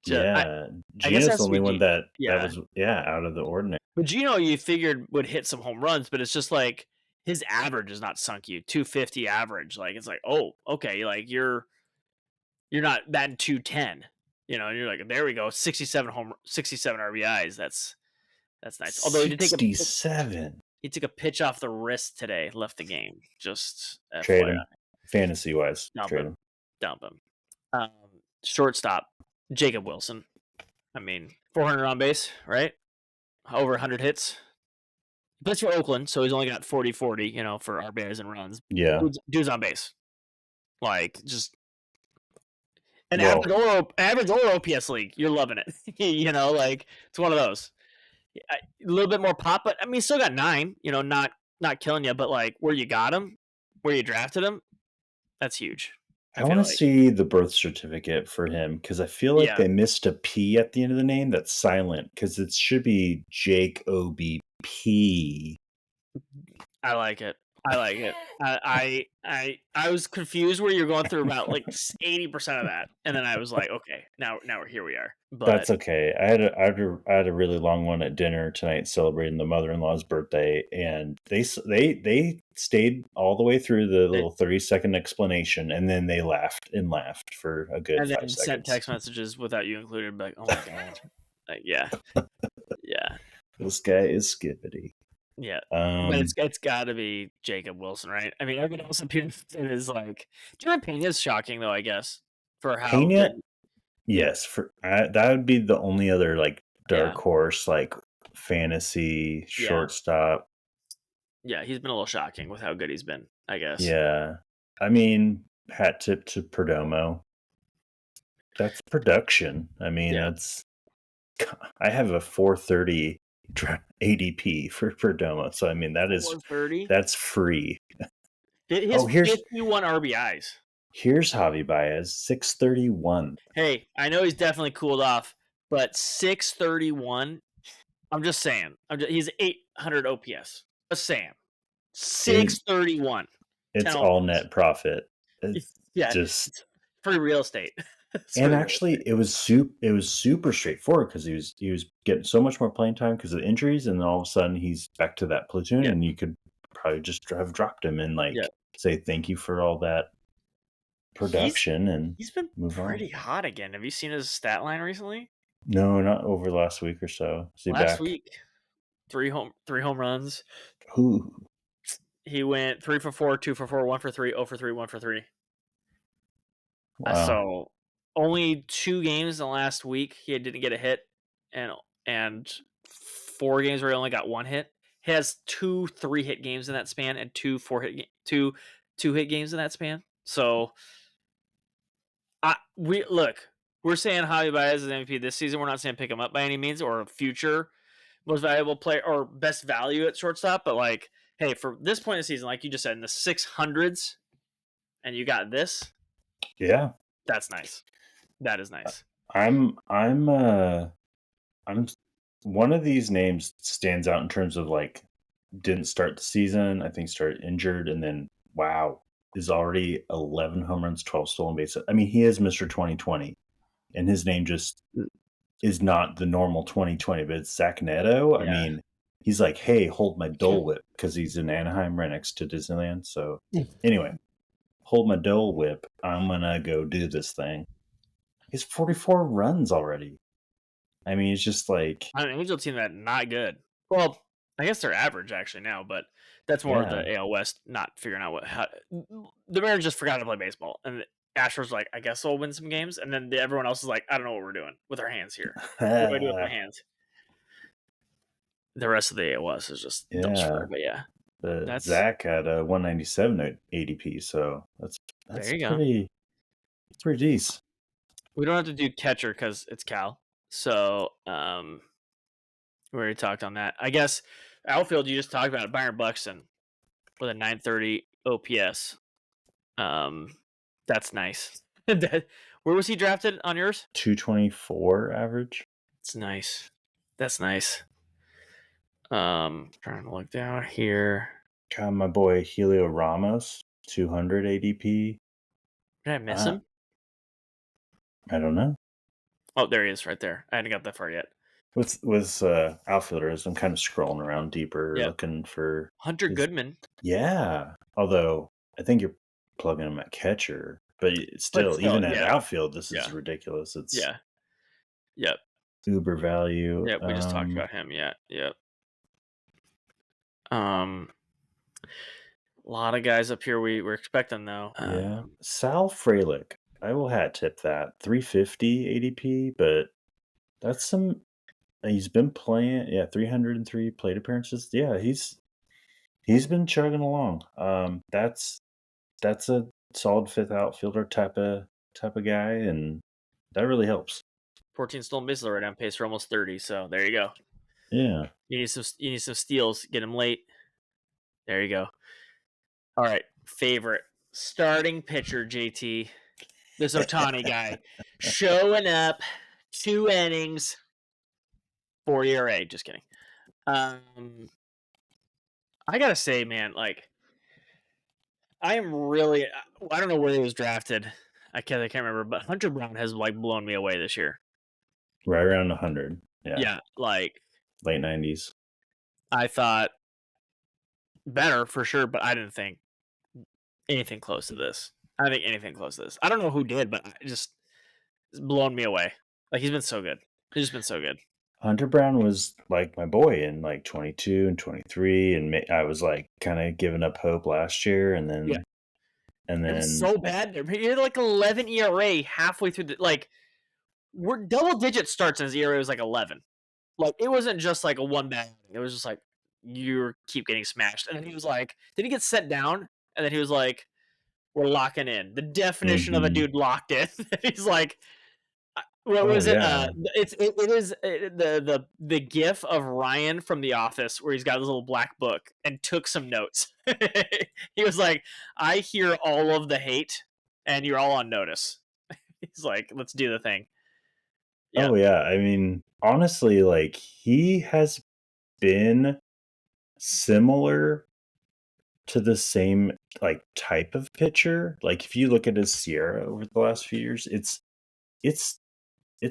just yeah, I guess it Gino's has the to be only one that Yeah, was out of the ordinary. but Gino, you figured would hit some home runs, but it's just like his average is not sunk you 250 average. Like it's like, oh, okay, like you're not batting 210, and you're like, there we go, 67 RBIs. That's nice. Although $67. he took a pitch off the wrist today, left the game. Just Trade FYI, him, fantasy wise. dump Trade him, him. dump him. Um, Shortstop, Jacob Wilson. I mean, 400 on base, right? Over 100 hits. That's for Oakland, so he's only got 40-40, for RBIs and runs. Yeah. Dude's on base. Like, just an Well, average or OPS league. You're loving it. Like, it's one of those. A little bit more pop, but I mean, still got 9. Not killing you, but like where you got him, where you drafted him, that's huge. I I want feel to like, see the birth certificate for him because I feel like yeah, they missed a P at the end of the name that's silent because it should be Jake OBP. I like it. I like it. I was confused where you're going through about like 80% of that, and then I was like, okay, now we're here. We are, but That's okay. I had a really long one at dinner tonight celebrating the mother-in-law's birthday, and they stayed all the way through the it, little 30-second explanation, and then they laughed and laughed for a good and 5 then sent seconds. text messages without you included, like, oh my god, like, yeah, yeah, This guy is skippity. yeah. But Um, it's got to be Jacob Wilson, right? I mean, everyone else appears it is like Jeremy Pena is shocking though, I guess, for how Pena, good. Yeah, yes, that would be the only other like yeah, dark horse like fantasy yeah, shortstop. yeah. He's been a little shocking with how good he's been, I guess. Yeah, I mean, hat tip to Perdomo. That's production. I mean, Yeah, I have a 430 ADP for Perdomo, so I mean 430. that's free. His Oh, here's 51 RBIs. here's Javi Baez 631. Hey, I know he's definitely cooled off, but 631. I'm just saying. He's 800 OPS. Just saying. It 631. 10 it's home all runs. net profit. It's Yeah, just it's free real estate. It's and free real actually estate. it was super straightforward because he was getting so much more playing time because of injuries, and then all of a sudden he's back to that platoon, Yeah, and you could probably just have dropped him and yeah. like say thank you for all that He's production and he's been move on. pretty hot again. Have you seen his stat line recently? No, not over the last week or so. Is he Last back? week, three home runs. Who? He went 3 for 4, 2 for 4, 1 for 3, 0 for 3, 1 for 3. Wow. So only 2 games in the last week he didn't get a hit, and 4 games where he only got 1 hit. He has 2 3-hit games in that span and 2 2-hit games in that span. So we're saying Javi Baez is MVP this season. We're not saying pick him up by any means or a future most valuable player or best value at shortstop. But like, hey, for this point in the season, like you just said, in the 600s, and you got this, Yeah. that's nice. That is nice. I'm one of these names stands out in terms of like didn't start the season, I think started injured, and then wow, is already 11 home runs, 12 stolen bases. I mean, he is Mr. 2020, and his name just is not the normal 2020, but it's Zach Neto. I Yeah. mean, he's like, hey, hold my Dole Whip because he's in Anaheim right next to Disneyland. So anyway, hold my Dole Whip. I'm gonna go do this thing. He's 44 runs already. I mean, it's just like, On an Angel team that not good. Well, I guess they're average actually now, but that's more of yeah. the AL West not figuring out the Mariners just forgot to play baseball, and the Astros like, I guess I'll win some games, and then everyone else is like, I don't know what we're doing with our hands here. What do I do with my hands? The rest of the AL West is just dumpster, Yeah. but yeah, that's Zach had a 197 ADP, so that's there you go. pretty decent. We don't have to do catcher because it's Cal, so we already talked on that. I guess outfield you just talked about it. Byron Buxton with a 930 OPS. That's nice. Where was he drafted on yours? 224 average. It's nice. That's nice. Trying to look down here. Got my boy Helio Ramos, 200 ADP. Did I miss Uh, him? I don't know. Oh, there he is, right there. I hadn't got that far yet. With outfielders, I'm kind of scrolling around deeper, Yep. looking for Hunter Goodman. Yeah, although I think you're plugging him at catcher, but still, even at yeah. outfield, this is Yeah. ridiculous. It's Yeah. Yep. uber value. Yep. We just talked about him. Yeah. Yep. A lot of guys up here we were expecting though. Yeah, Sal Frelick. I will hat tip that 350 ADP, but that's some. He's been playing, 303 plate appearances. Yeah, he's been chugging along. That's a solid fifth outfielder type of guy, and that really helps. 14 stolen bases right on pace for almost 30. So there you go. Yeah. You need some steals. Get him late. There you go. All right. Favorite starting pitcher, JT. This Otani guy showing up, 2 innings, 4 ERA. Just kidding. I gotta say, man, like I am really. I don't know where he was drafted. I can't remember, but Hunter Brown has like blown me away this year. Right around 100. Yeah. Yeah, like Late 90s. I thought better for sure, but I didn't think anything close to this. I don't think anything close to this. I don't know who did, but it's blown me away. Like he's been so good. He's just been so good. Hunter Brown was like my boy in like 22 and 23, and I was like kind of giving up hope last year, and Yeah, it was then so bad. He had like 11 ERA halfway through the like. We're double digit starts and his ERA was like 11. Like it wasn't just like a one bad. It was just like you keep getting smashed. And then he was like, did he get set down? And then he was like, we're locking in. The definition of a Mhm. dude locked in. He's like, what Oh was it? yeah. It is the gif of Ryan from The Office where he's got his little black book and took some notes. He was like, I hear all of the hate, and you're all on notice. He's like, let's do the thing. Yeah, Oh yeah. I mean, honestly, like he has been similar to the same like type of pitcher. Like if you look at his Sierra over the last few years, it's it's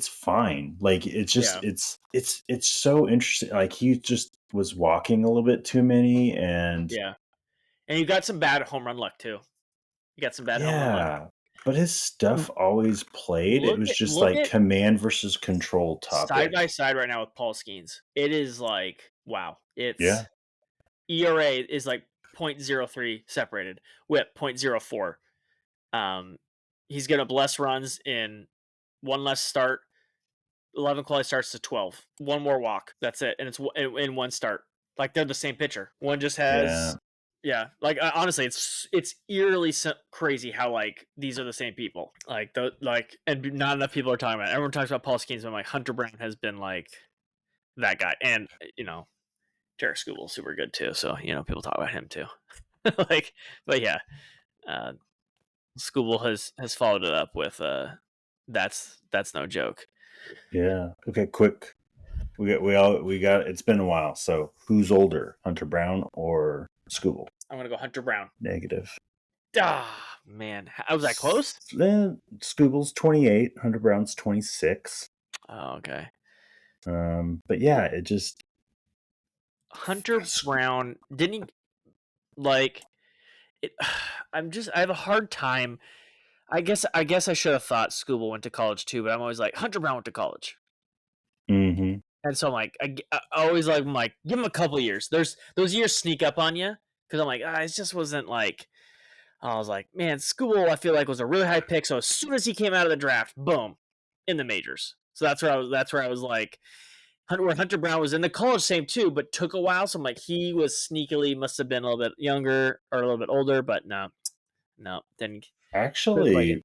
fine. Like it's just yeah, it's so interesting. Like he just was walking a little bit too many, and yeah. And you got some bad home run luck too. You got some bad home run luck. yeah. But his stuff always played. It was just Look like at command versus control side by topic. side right now with Paul Skeens. It is like wow. Yeah. It's ERA is like 0.03 separated. Whip 0.04. He's gonna less runs in one less start. 11 quality starts to 12. One more walk. That's it, and it's in one start. Like they're the same pitcher. One just Yeah. has yeah. Like honestly, it's eerily crazy how like these are the same people. Like the like, and not enough people are talking about it. Everyone talks about Paul Skeens, but like Hunter Brown has been like that guy, and Jared Scooble's super good too. So people talk about him too. Like, but yeah, uh, Scooble has followed it up with that's no joke. Yeah. Okay, quick. We got it's been a while. So who's older, Hunter Brown or Scooble? I'm gonna go Hunter Brown. Negative. Ah, man, was that close? Then Scooble's 28, Hunter Brown's 26. Oh, okay. But yeah, it just Hunter Brown didn't he, like it. I have a hard time. I guess I should have thought Scooble went to college too, but I'm always like Hunter Brown went to college. mm-hmm. And so I'm like, I always like, I'm like, give him a couple years. There's those years sneak up on you because I'm like, it just wasn't like. I was like, man, School I feel like was a really high pick. So as soon as he came out of the draft, boom, in the majors. So that's where I was. That's where I was like, where Hunter Brown was in the college same too, but took a while. So I'm like, he was sneakily must have been a little bit younger or a little bit older, but no, didn't play it. Actually,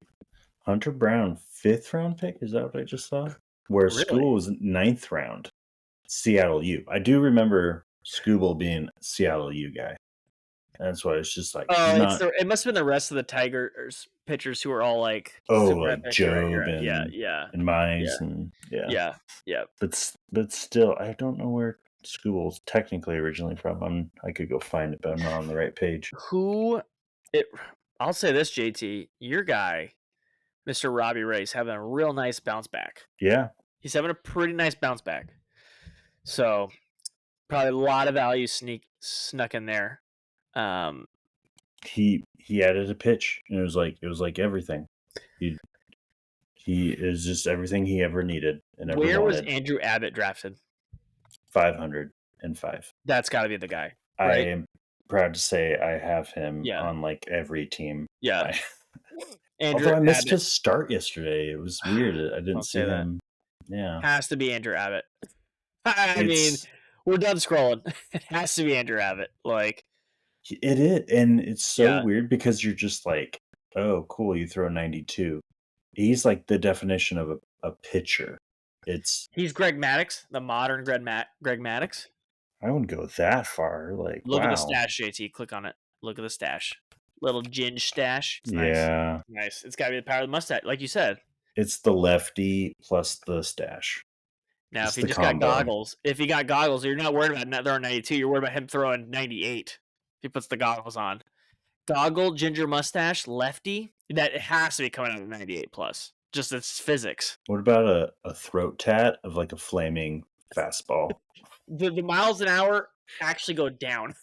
Hunter Brown, 5th round pick. Is that what I just saw? Where Really? School was 9th round. Seattle U. I do remember Scooble being a Seattle U guy. That's why it's just like he's Oh, not. it must have been the rest of the Tigers pitchers who were all like Oh, super like epic. You're Job right. Yeah, and yeah, yeah, Mize and yeah. yeah, yeah. But still, I don't know where Scooble's technically originally from. I could go find it, but I'm not on the right page. Who? It. I'll say this, JT, your guy, Mr. Robbie Ray's having a real nice bounce back. Yeah, He's having a pretty nice bounce back. So probably a lot of value snuck in there. he added a pitch, and it was like everything. He is just everything he ever needed and ever Where was wanted. Andrew Abbott drafted? 505. That's got to be the guy, I right? am proud to say I have him Yeah, on like every team. yeah. I, Andrew Although I missed Abbott. his start yesterday. It was weird. I didn't Don't see say that. him. Yeah. Has to be Andrew Abbott. I mean, It's we're done scrolling. It has to be Andrew Abbott. Like, it is, and it's so yeah, weird because you're just like, oh, cool, you throw 92. He's like the definition of a pitcher. It's he's Greg Maddux, the modern Greg Maddux. I wouldn't go that far. Like, Look at the wow. stash, JT. Click on it. Look at the stash. Little ginge stash. It's nice. Yeah. Nice. It's got to be the power of the mustache, like you said. It's the lefty plus the stash. Now, if It's he the just got combo. goggles, you're not worried about throwing 92. You're worried about him throwing 98. If he puts the goggles on. Goggle, ginger mustache, lefty. That it has to be coming out of 98 plus. Just it's physics. What about a throat tat of like a flaming fastball? The miles an hour actually go down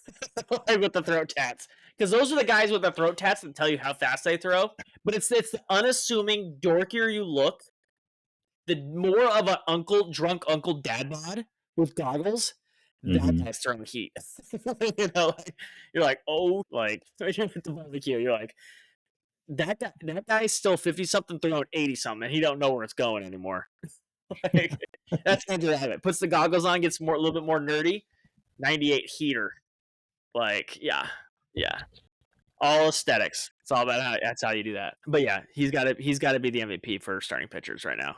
like with the throat tats. Because those are the guys with the throat tats that tell you how fast they throw. But it's the unassuming, dorkier you look, the more of a drunk uncle dad bod with goggles, that guy's throwing heat. You know, like, you're like, oh, like when you're at the barbecue, you're like, that guy's still 50 something throwing 80 something, and he don't know where it's going anymore. Like, that's Andrew Abbott. Puts the goggles on, gets a little bit more nerdy. 98 heater. Like, yeah. All aesthetics. It's all about that's how you do that. But yeah, he's got to be the MVP for starting pitchers right now.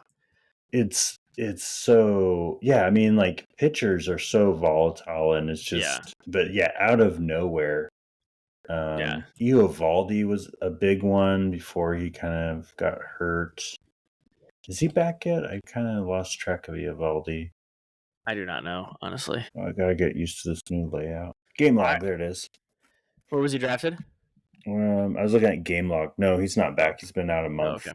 It's so, yeah, I mean, like, pitchers are so volatile, and it's just but yeah, out of nowhere. Eovaldi was a big one before he kind of got hurt. Is he back yet? I kind of lost track of Eovaldi. I do not know, honestly. I gotta get used to this new layout. Game log, there it is. Where was he drafted? I was looking at game log. No, he's not back. He's been out a month.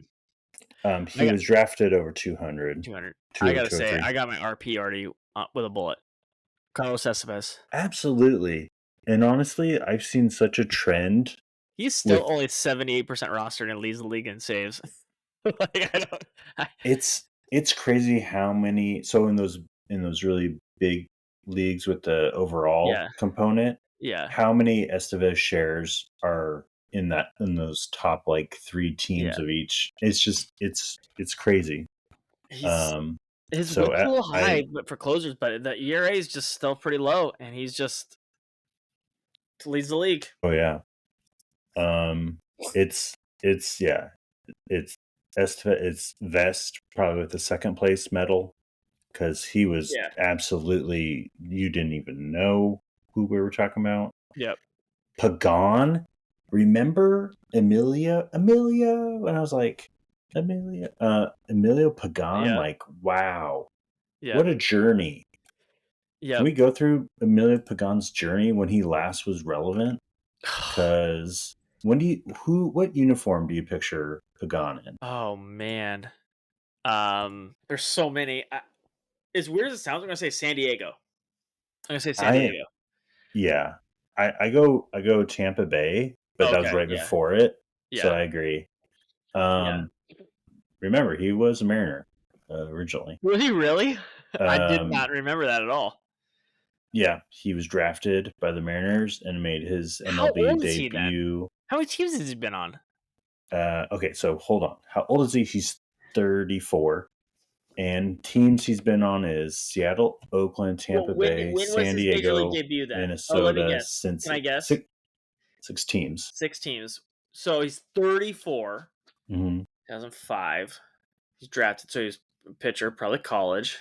Oh, okay. He was drafted over 200. 200. I gotta say, I got my RP already with a bullet. Carlos Estevez. Absolutely. And honestly, I've seen such a trend. He's still only 78% rostered and leads the league in saves. Like, it's crazy how many. So in those really big leagues with the overall component, how many Estevez shares are in those top like 3 teams of each? It's just it's crazy. His whip's a little high for closers, but the ERA is just still pretty low, and he's just leads the league. Oh yeah. It's Estevez, it's Vest probably with the second place medal, because he was absolutely, you didn't even know who we were talking about. Yep. Pagan, remember Emilio? And I was like, Emilio Pagan, like, wow, what a journey. Can we go through Emilio Pagan's journey when he last was relevant? Because what uniform do you picture Pagan in? Oh man, there's so many. As weird as it sounds, I'm gonna say San Diego. I'm gonna say San Diego. Yeah, I go Tampa Bay, but that was right before it. So I agree. Remember, he was a Mariner originally. Was he really? I did not remember that at all. Yeah, he was drafted by the Mariners and made his MLB debut. How many teams has he been on? Okay, so hold on. How old is he? He's 34. And teams he's been on is Seattle, Oakland, Tampa Bay, San Diego, Minnesota. Can I guess? 6 teams. 6 teams. So he's 34. 2005. He's drafted, so he's a pitcher, probably college.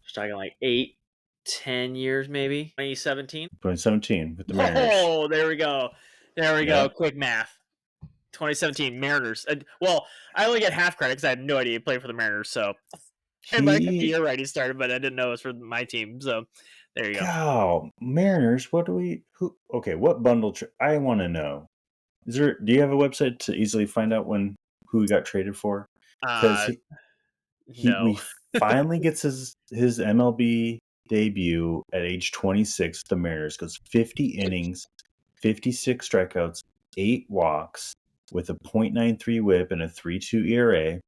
Just talking like 8-10 years, maybe. 2017 with the Mariners. Oh, there we go. Quick math. 2017 Mariners. Well, I only get half credit because I had no idea he played for the Mariners. So, you're right. He started, but I didn't know it was for my team. So, there you go. Wow, Mariners. Okay, what bundle? I want to know. Do you have a website to easily find out who he got traded for? Because he finally gets his MLB debut at age 26. The Mariners goes 50 innings, 56 strikeouts, 8 walks, with a .93 WHIP and a 3.2 ERA.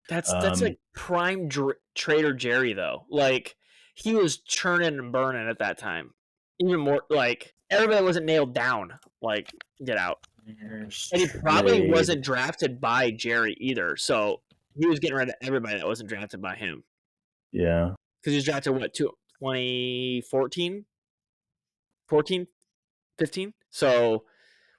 That's like prime Trader Jerry though. Like, he was churning and burning at that time. Even more, like, everybody wasn't nailed down. Like, get out. And he probably Trade. wasn't drafted by Jerry either. So he was getting rid of everybody that wasn't drafted by him. Yeah. Because he was drafted, 2014? 14? 15? So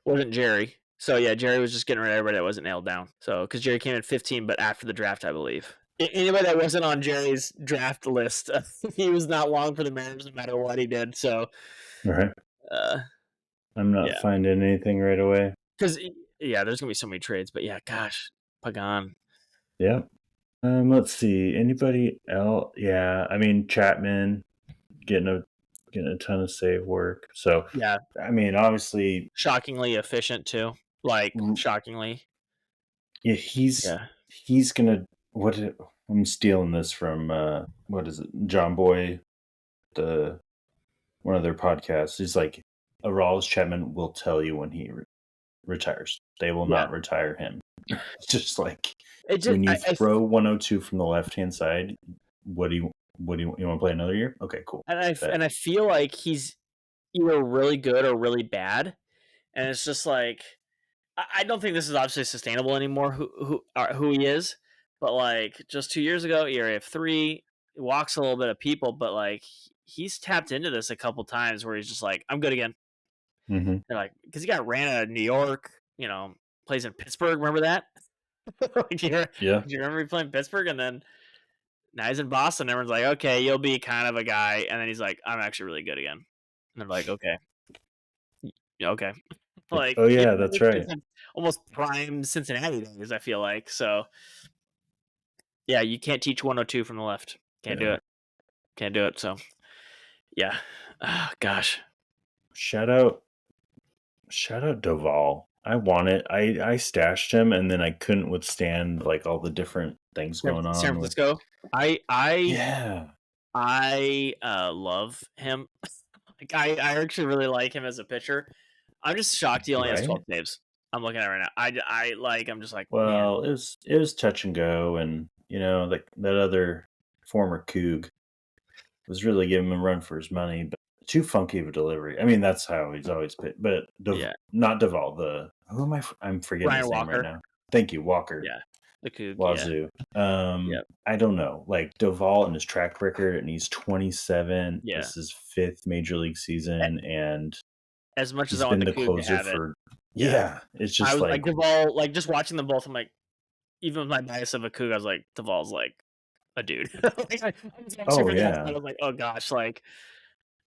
wasn't Jerry. So yeah, Jerry was just getting rid of everybody that wasn't nailed down. So because Jerry came in 15, but after the draft, I believe. Anybody that wasn't on Jerry's draft list, he was not long for the Mariners no matter what he did. So, All right. uh, I'm not yeah, finding anything right away. because yeah, there's gonna be so many trades. But yeah, gosh, Pagan. Yeah. Let's see. Anybody else? Yeah. I mean, Chapman getting a ton of save work. So, Yeah, I mean, obviously, shockingly efficient too. Shockingly. yeah, Yeah. he's gonna. I'm stealing this from what is it? John Boy, the one of their podcasts. He's like, Aroldis Chapman will tell you when he retires. They will Yeah. not retire him. It's just like It just when you throw 102 from the left hand side, what do you want to play another year? Okay, cool. and I feel like he's either really good or really bad, and it's just like I don't think this is obviously sustainable anymore. Who he is, but like just 2 years ago, ERA of 3, he walks a little bit of people, but like he's tapped into this a couple times where he's just like, I'm good again. Mm-hmm. They're like, because he got ran out of New York, plays in Pittsburgh. Remember that? Like, Yeah. do you remember he playing Pittsburgh? And then now he's in Boston. Everyone's like, okay, you'll be kind of a guy. And then he's like, I'm actually really good again. And they're like, okay. Yeah, okay. Like, Like, oh yeah, that's right. almost prime Cincinnati days, I feel like. So, yeah, you can't teach 102 from the left. Can't do Yeah. it. Can't do it. So, yeah. Gosh. Shout out Doval. I want it. I stashed him, and then I couldn't withstand like all the different things going San on with. Francisco. Yeah. I love him. Like, I actually really like him as a pitcher. I'm just shocked he only has 12 Right. saves. I'm looking at it right now. I'm just like, man. Well, it was touch and go, and like that other former Coug was really giving him a run for his money, but too funky of a delivery. I mean, that's how he's always pitched. But Yeah. not Duvall. Who am I? I'm forgetting Ryan his name right Walker. now. Thank you, Walker. Yeah. The Coug. Yeah. Wazoo. Yep. I don't know. Like Duvall and his track record, and he's 27. Yeah. This is 5th major league season, and As much as he's I want been the the Coug to closer have it. for. Yeah. Yeah, it's I just was like like Duvall, like just watching them both, I'm like, even with my bias of a Coug, I was like, Duvall's like a dude. Like, I was oh for that, yeah, I was like, oh gosh, like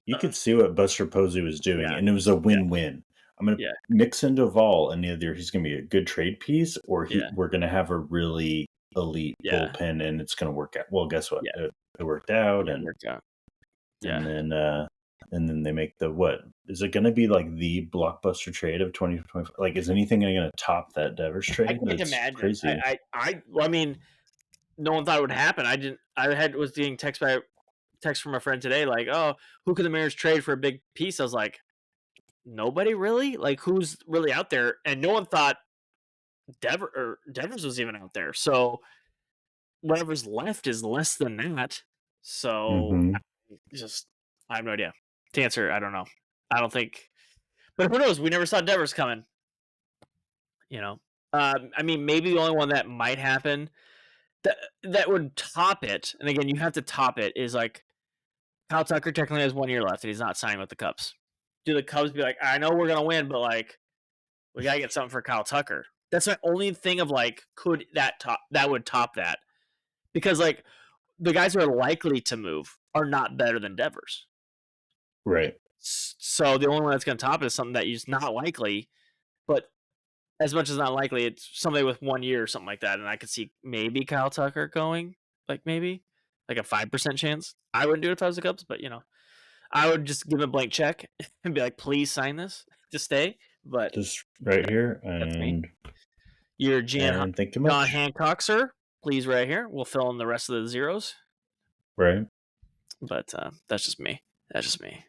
you could see what Buster Posey was doing, yeah, and it was a win-win. I'm gonna yeah, mix in Duvall, and either he's gonna be a good trade piece, or yeah, we're gonna have a really elite yeah, bullpen, and it's gonna work out. Well, guess what? yeah, It worked out, yeah, it and worked out. and Yeah. then and then they make the what? Is it gonna be like the blockbuster trade of 2025? Like, is anything gonna top that Devers I trade? can't That's imagine. crazy. Well, I mean, no one thought it would happen. Was getting text from a friend today, like, oh, who could the Mariners trade for a big piece? I was like, nobody really. Like, who's really out there? And no one thought Devers was even out there. So whatever's left is less than that. So Mm-hmm. I have no idea. To answer, I don't know. I don't think, but who knows? We never saw Devers coming. You know, I mean, maybe the only one that might happen that would top it, and again, you have to top it, is like Kyle Tucker technically has 1 year left, and he's not signing with the Cubs. Do the Cubs be like, I know we're gonna win, but like, we gotta get something for Kyle Tucker? That's my only thing of like, could that would top that? Because like the guys who are likely to move are not better than Devers. Right. So the only one that's gonna top it is something that is not likely, but as much as not likely, it's somebody with 1 year or something like that. And I could see maybe Kyle Tucker going, like maybe like a 5% chance. I wouldn't do it if I was the Cubs, but I would just give him a blank check and be like, please sign this to stay. But Just right here, that's me. and You're thank you John much. Hancock, sir. Please, right here. We'll fill in the rest of the zeros. Right. But that's just me. That's just me.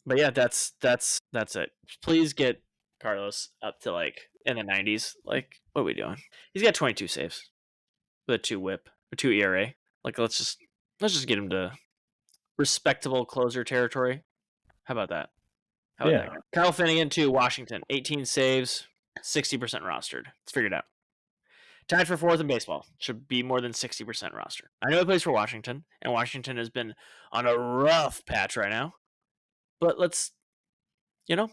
But yeah, that's it. Please get Carlos up to like in the 90s. Like, what are we doing? He's got 22 saves with a 2 WHIP, a 2 ERA. Like, let's just get him to respectable closer territory. How about that? How about Yeah. that? Kyle Finnegan too. Washington, 18 saves. 60% rostered. Let's figure it out. Tied for 4th in baseball. Should be more than 60% rostered. I know he plays for Washington, and Washington has been on a rough patch right now. But let's, and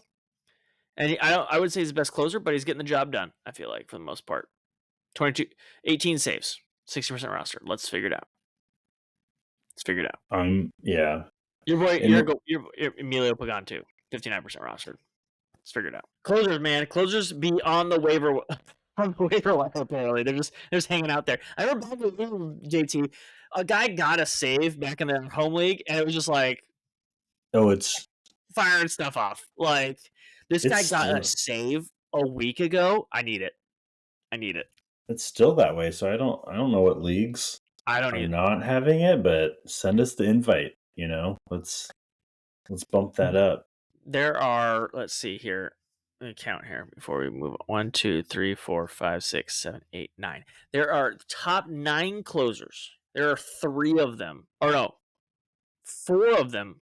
I would say he's the best closer, but he's getting the job done, I feel like, for the most part. 18 saves, 60% roster. Let's figure it out. Yeah. Your boy, your Emilio Pagan too, 59% rostered. Let's figure it out. Closers, man, be on the waiver wire. Apparently, they're just hanging out there. I remember back with JT, a guy got a save back in the home league, and it was just like, it's firing stuff off. Like, this guy got a save a week ago. I need it. It's still that way, so I don't know what leagues are not having it, but send us the invite. Let's bump that up. There are, let's see here. Let me count here before we move on. 1, 2, 3, 4, 5, 6, 7, 8, 9. There are top 9 closers. There are 3 of them, 4 of them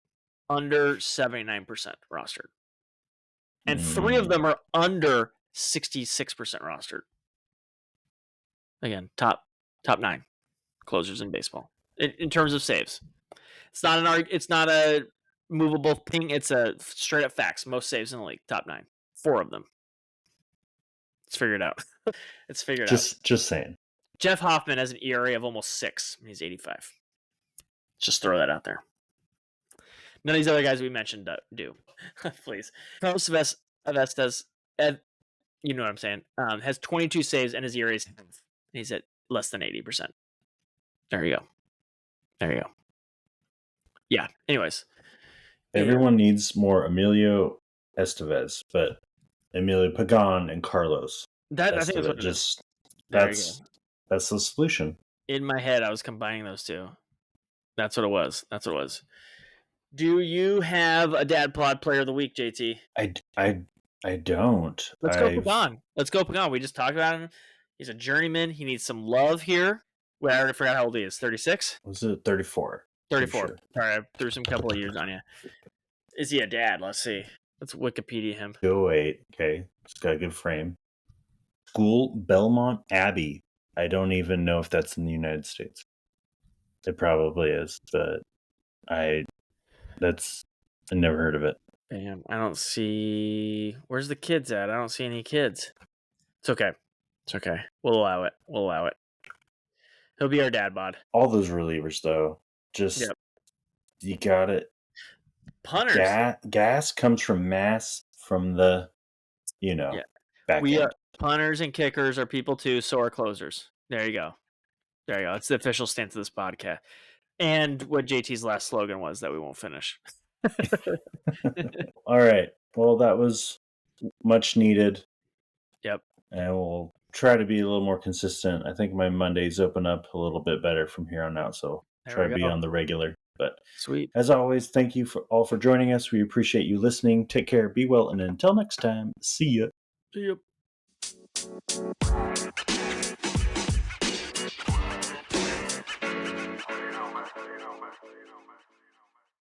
under 79% rostered, and 3 of them are under 66% rostered. Again, top 9 closers in baseball in terms of saves. It's not a movable thing. It's a straight up facts. Most saves in the league, top 9, 4 of them. Let's figure it out. Just saying. Jeff Hoffman has an ERA of almost 6. He's 85. Just throw that out there. None of these other guys we mentioned do. Please. Carlos Avestas, you know what I'm saying, has 22 saves and his ERA is 10th. He's at less than 80%. There you go. Yeah. Anyways. Everyone needs more Emilio Estevez, but Emilio Pagan and Carlos. I think that's what it is. That's the solution. In my head, I was combining those two. That's what it was. Do you have a Dad Bod Player of the Week, JT? I don't. Let's go Pagan. We just talked about him. He's a journeyman. He needs some love here. Well, I already forgot how old he is. 36? Was it 34? 34. Sure. All right, I threw some couple of years on you. Is he a dad? Let's see. Let's Wikipedia him. 08. Okay. He's got a good frame. School Belmont Abbey. I don't even know if that's in the United States. It probably is, but I never heard of it. Bam. I don't see. Where's the kids at? I don't see any kids. It's okay. We'll allow it. He'll be our dad bod. All those relievers, though, you got it. Punters. Gas comes from mass from the, back end. Punters and kickers are people too, so are closers. There you go. It's the official stance of this podcast. And what JT's last slogan was that we won't finish. All right. Well, that was much needed. Yep. And we'll try to be a little more consistent. I think my Mondays open up a little bit better from here on out, so try to be on the regular. But sweet. As always, thank you all for joining us. We appreciate you listening. Take care, be well, and until next time, see ya. See ya.